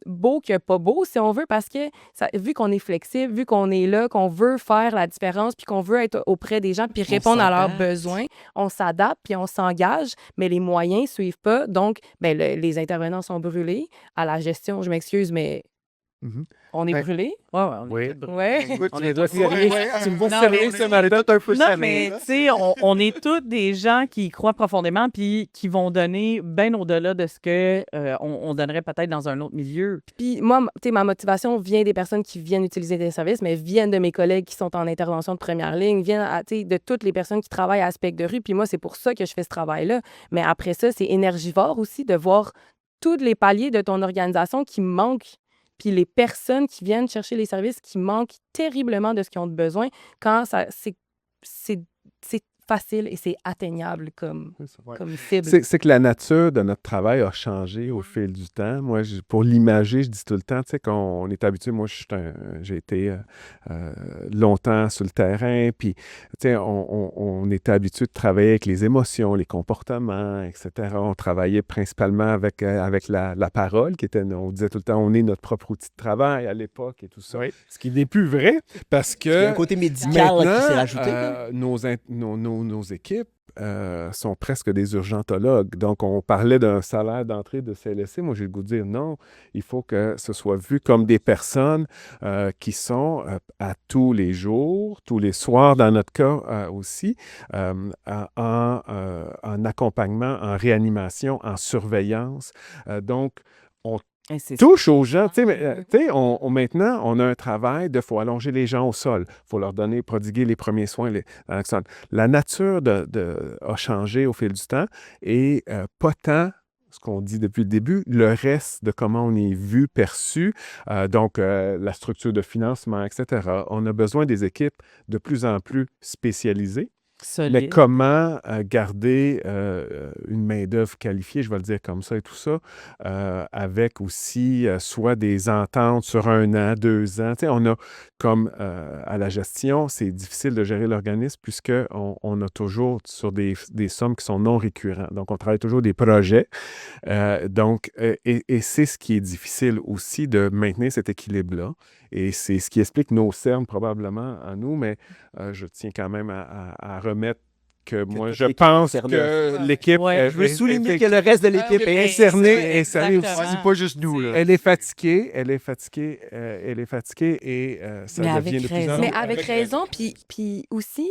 beau que pas beau, si on veut, parce que vu qu'on est flexible, vu qu'on est là, qu'on veut faire la différence, puis qu'on veut être auprès des gens, puis répondre à leurs s'adapte. besoins, on s'adapte, puis on s'engage, mais les moyens suivent pas. Donc, les intervenants sont brûlés. À la gestion, je m'excuse, mais Mhm. on est Ouais. brûlés. Ouais, on Oui. est tous brûlés. Ouais. Écoute, On est sérieux. Tu me vois Non, sérieux, mais- ça m'arrête un peu Non, sérieux, mais là. tu sais, on est tous des gens qui y croient profondément puis qui vont donner bien au-delà de ce que on donnerait peut-être dans un autre milieu. Puis moi, tu sais, ma motivation vient des personnes qui viennent utiliser des services, mais viennent de mes collègues qui sont en intervention de première ligne, viennent de toutes les personnes qui travaillent à Aspect de rue. Puis moi, c'est pour ça que je fais ce travail-là. Mais après ça, c'est énergivore aussi de voir tous les paliers de ton organisation qui manquent. Puis les personnes qui viennent chercher les services qui manquent terriblement de ce qu'ils ont besoin quand c'est facile et c'est atteignable comme cible. C'est que la nature de notre travail a changé au fil du temps. Moi, pour l'imager, je dis tout le temps, tu sais, qu'on est habitué, moi, j'ai été longtemps sur le terrain, puis, tu sais, on était habitué de travailler avec les émotions, les comportements, etc. On travaillait principalement avec la parole, on disait tout le temps, on est notre propre outil de travail à l'époque et tout ça. Oui. Ce qui n'est plus vrai, parce Il y a un que côté médical là, qui s'est rajouté. nos équipes sont presque des urgentologues. Donc, on parlait d'un salaire d'entrée de CLSC. Moi, j'ai le goût de dire non. Il faut que ce soit vu comme des personnes qui sont à tous les jours, tous les soirs, dans notre cas aussi, en accompagnement, en réanimation, en surveillance. Donc, on Et c'est touche aux gens. Tu sais, maintenant, on a un travail de faut allonger les gens au sol. Il faut leur prodiguer les premiers soins. La nature a changé au fil du temps et pas tant, ce qu'on dit depuis le début, le reste de comment on est vu, perçu, donc la structure de financement, etc. On a besoin des équipes de plus en plus spécialisées. solide. Mais comment garder une main-d'œuvre qualifiée, je vais le dire comme ça et tout ça, avec aussi soit des ententes sur 1 an, 2 ans. Tu sais, on a comme à la gestion, c'est difficile de gérer l'organisme puisqu'on a toujours sur des sommes qui sont non récurrentes. Donc, on travaille toujours des projets. Et c'est ce qui est difficile aussi de maintenir cet équilibre-là. Et c'est ce qui explique nos cernes probablement à nous, mais je tiens quand même à remettre que moi, toute je l'équipe pense concernée. que l'équipe... Ouais. Je veux souligner que le reste de l'équipe oui, est incernée et Exactement. aussi. C'est pas juste nous, là. Elle est fatiguée et ça Mais devient avec de plus en raison. plus... Mais avec raison, puis aussi,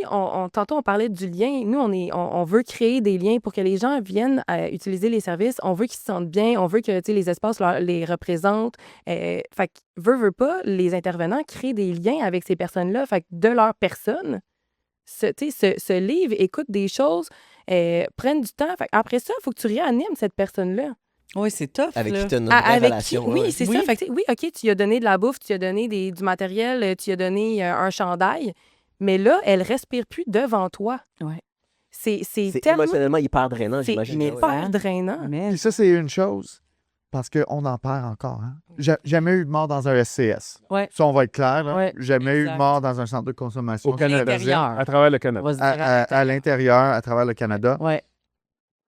tantôt on parlait du lien. Nous, on veut créer des liens pour que les gens viennent utiliser les services. On veut qu'ils se sentent bien. On veut que les espaces les représentent. Fait que, veut pas, les intervenants créent des liens avec ces personnes-là. Fait que de leur personne, ce livre écoute des choses, prennent du temps. Fait après ça, il faut que tu réanimes cette personne-là. Oui, c'est tough. Avec là. qui tu as une vraie Avec relation. qui? Oui, ouais. c'est Oui. ça. Fait que, oui, OK, tu lui as donné de la bouffe, tu lui as donné du matériel, tu lui as donné un chandail, mais là, elle respire plus devant toi. Ouais. C'est C'est tellement... émotionnellement hyper drainant, C'est j'imagine. mais ouais. hyper drainant. Mais Puis ça, c'est une chose. parce qu'on en perd encore. Hein? Jamais eu de mort dans un SCS. Ouais. Ça, on va être clair. Là. Ouais, jamais eu de exact. mort dans un centre de consommation. Au Canada. l'intérieur. À travers le On Canada. va se dire À l'intérieur, à travers le Canada. Ouais.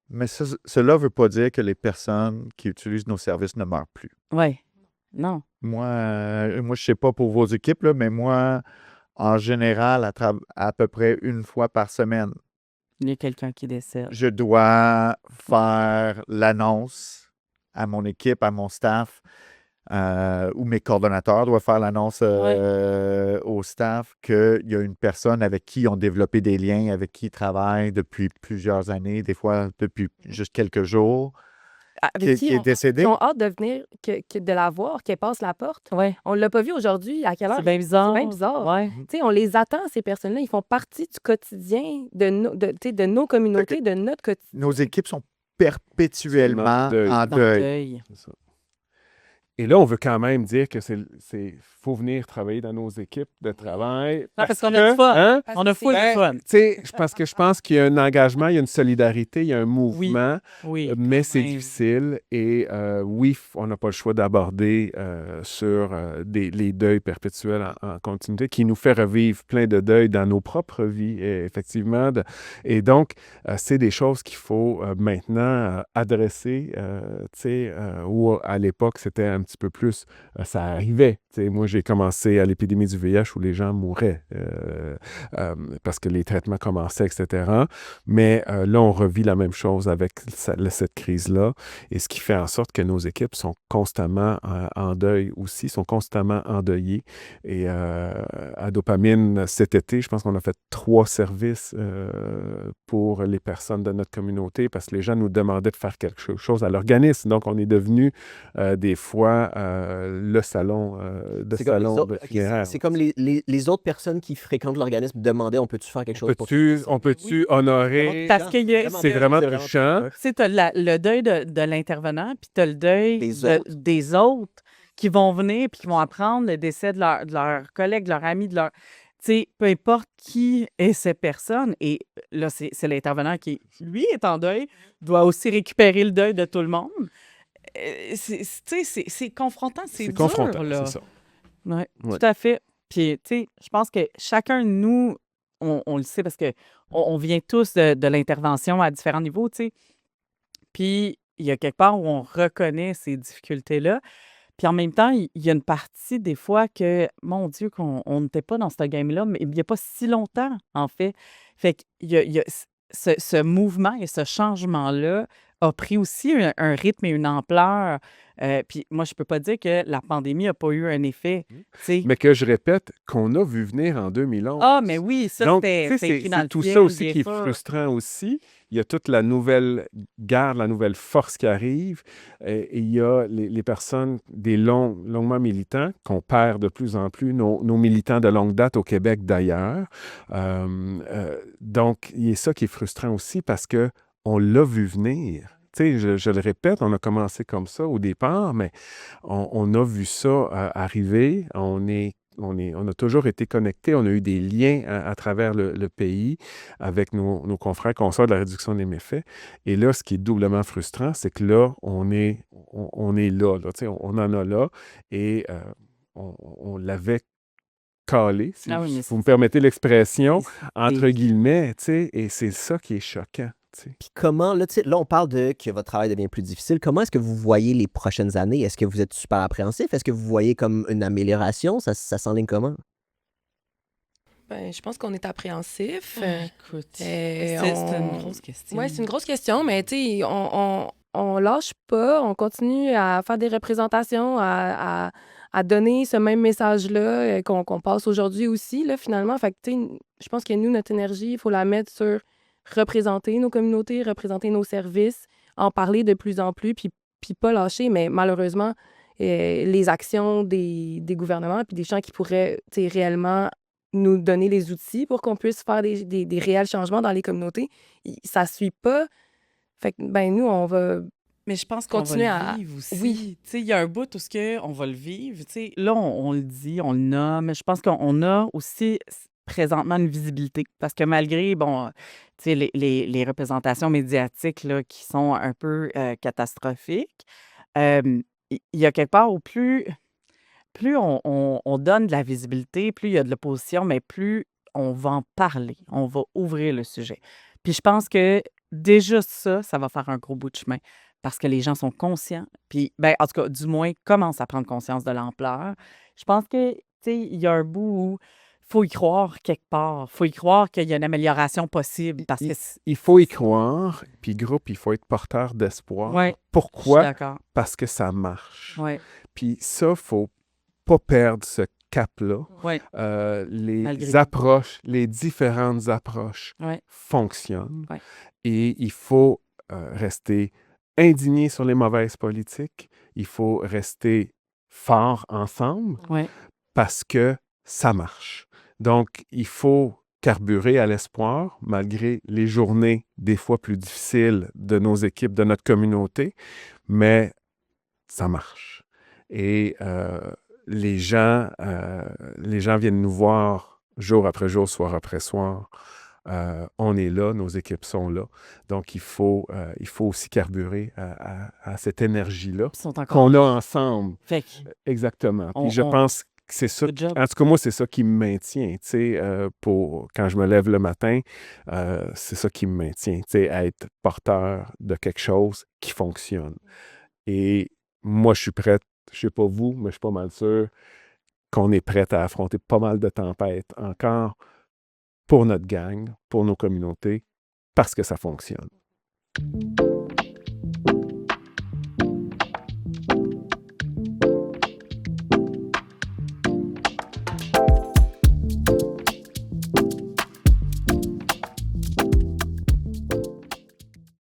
Mais cela ne veut pas dire que les personnes qui utilisent nos services ne meurent plus. Ouais. Non. Moi, je ne sais pas pour vos équipes, là, mais moi, en général, à peu près une fois par semaine, Il y a quelqu'un qui décède. je dois faire l'annonce à mon équipe, à mon staff, ou mes coordonnateurs doivent faire l'annonce au staff qu'il y a une personne avec qui ils ont développé des liens, avec qui ils travaillent depuis plusieurs années, des fois depuis juste quelques jours, Avec qui est décédée. Ils ont hâte de venir, de la voir, qu'elle passe la porte. Ouais. On ne l'a pas vu aujourd'hui. À quelle heure? C'est bien bizarre. C'est bien bizarre. Ouais. Tu sais, on les attend, ces personnes-là. Ils font partie du quotidien de nos communautés, de notre quotidien. Nos équipes sont perpétuellement Deuil. en Dans le deuil. deuil. C'est ça. Et là, on veut quand même dire que faut venir travailler dans nos équipes de travail. Parce qu'on a du fun. Hein? On a full Ben, fun. tu sais, parce que je pense qu'il y a un engagement, il y a une solidarité, il y a un mouvement, Oui. mais quand c'est même. difficile. Et oui, on n'a pas le choix d'aborder sur les deuils perpétuels en continuité, qui nous fait revivre plein de deuils dans nos propres vies, effectivement. Et donc, c'est des choses qu'il faut maintenant adresser, tu sais, où à l'époque, c'était un petit peu plus, ça arrivait. Tu sais, moi, j'ai commencé à l'épidémie du VIH où les gens mouraient parce que les traitements commençaient, etc. Mais là, on revit la même chose avec cette crise-là. Et ce qui fait en sorte que nos équipes sont constamment en deuil aussi, sont constamment endeuillées. Et à Dopamine, cet été, je pense qu'on a fait 3 services pour les personnes de notre communauté parce que les gens nous demandaient de faire quelque chose à l'organisme. Donc, on est devenu des fois le salon de C'est comme les salon autres, de ok, funéraire. c'est comme les autres personnes qui fréquentent l'organisme demandaient on peut-tu faire quelque chose pour On peut-tu honorer? Parce qu'il y a- C'est vraiment touchant. Tu sais, t'as le deuil de l'intervenant, puis t'as le deuil Des autres. des autres qui vont venir puis qui vont apprendre le décès de leur collègue, de leur ami, de leur... Tu sais, peu importe qui est ces personnes. Et là, c'est l'intervenant qui, lui, est en deuil, doit aussi récupérer le deuil de tout le monde. Tu sais, c'est confrontant, c'est dur, confrontant, là. c'est ça. Ouais, Ouais. tout à fait. Puis, tu sais, je pense que chacun de nous, on le sait parce que on vient tous de l'intervention à différents niveaux, tu sais. Puis, il y a quelque part où on reconnaît ces difficultés-là. Puis, en même temps, il y a une partie, des fois, que, mon Dieu, qu'on n'était pas dans ce game-là, mais il n'y a pas si longtemps, en fait. Fait qu'il y a ce mouvement et ce changement-là a pris aussi un rythme et une ampleur. Puis moi, je peux pas dire que la pandémie n'a pas eu un effet, tu sais. Mais que je répète, qu'on a vu venir en 2011. Ah, mais oui, ça, Donc, c'était tu sais, écrit dans c'est le tout ciel, ça aussi bien qui est sûr. frustrant aussi. Il y a toute la nouvelle garde, la nouvelle force qui arrive. Et il y a les personnes, des longuement militants, qu'on perd de plus en plus, nos militants de longue date au Québec d'ailleurs. Donc, il y a ça qui est frustrant aussi parce qu'on l'a vu venir. Tu sais, je le répète, on a commencé comme ça au départ, mais on a vu ça arriver. On a toujours été connectés. On a eu des liens à travers le pays avec nos confrères consorts de la réduction des méfaits. Et là, ce qui est doublement frustrant, c'est que là, on est là. Tu sais, on en a là. Et on l'avait calé, si Ah oui, mais vous me permettez l'expression, c'est- entre guillemets. Tu sais, et c'est ça qui est choquant. Tu sais. Puis comment, là, tu sais, là, on parle de que votre travail devient plus difficile. Comment est-ce que vous voyez les prochaines années? Est-ce que vous êtes super appréhensif? Est-ce que vous voyez comme une amélioration? Ça s'enligne comment? Ben, je pense qu'on est appréhensif. Écoute, c'est c'est une grosse question. Oui, c'est une grosse question, mais tu sais, on lâche pas, on continue à faire des représentations, à donner ce même message-là qu'on passe aujourd'hui aussi, là, finalement. Fait que, tu sais, je pense que nous, notre énergie, il faut la mettre sur représenter nos communautés, représenter nos services, en parler de plus en plus, puis pas lâcher, mais malheureusement, les actions des gouvernements puis des gens qui pourraient, tu sais, réellement nous donner les outils pour qu'on puisse faire des réels changements dans les communautés, ça suit pas. Fait que, ben, nous, on va Mais je pense qu'on continuer va à... le vivre aussi. Oui. Tu sais, il y a un bout où on va le vivre. Tu sais, là, on le dit, on le nomme, mais je pense qu'on a aussi présentement une visibilité. Parce que malgré, bon, tu sais, les représentations médiatiques là, qui sont un peu catastrophiques, Il y a quelque part où plus on donne de la visibilité, plus il y a de l'opposition, mais plus on va en parler, on va ouvrir le sujet. Puis je pense que déjà ça va faire un gros bout de chemin parce que les gens sont conscients, puis ben, en tout cas, du moins, commencent à prendre conscience de l'ampleur. Je pense que, tu sais, il y a un bout où faut y croire quelque part. Faut y croire qu'il y a une amélioration possible parce que... Il faut y croire, puis groupe, il faut être porteur d'espoir. Oui, je suis Pourquoi? d'accord. Parce que ça marche. Oui, Puis ça, faut pas perdre ce cap-là. oui, Les malgré tout. approches, les différentes approches Oui, fonctionnent. oui. Et il faut rester indigné sur les mauvaises politiques. Il faut rester fort ensemble Oui, parce que ça marche. Donc, il faut carburer à l'espoir, malgré les journées des fois plus difficiles de nos équipes, de notre communauté, mais ça marche. Et les gens viennent nous voir jour après jour, soir après soir. On est là, nos équipes sont là. Donc, il faut aussi carburer à cette énergie-là ils sont encore qu'on a là. ensemble. Fait que, Exactement. Puis on, je on, pense que c'est ça, good job. en tout cas, moi, c'est ça qui me maintient, tu sais, quand je me lève le matin, c'est ça qui me maintient, tu sais, à être porteur de quelque chose qui fonctionne. Et moi, je suis prête, je sais pas vous, mais je suis pas mal sûr qu'on est prête à affronter pas mal de tempêtes encore pour notre gang, pour nos communautés, parce que ça fonctionne.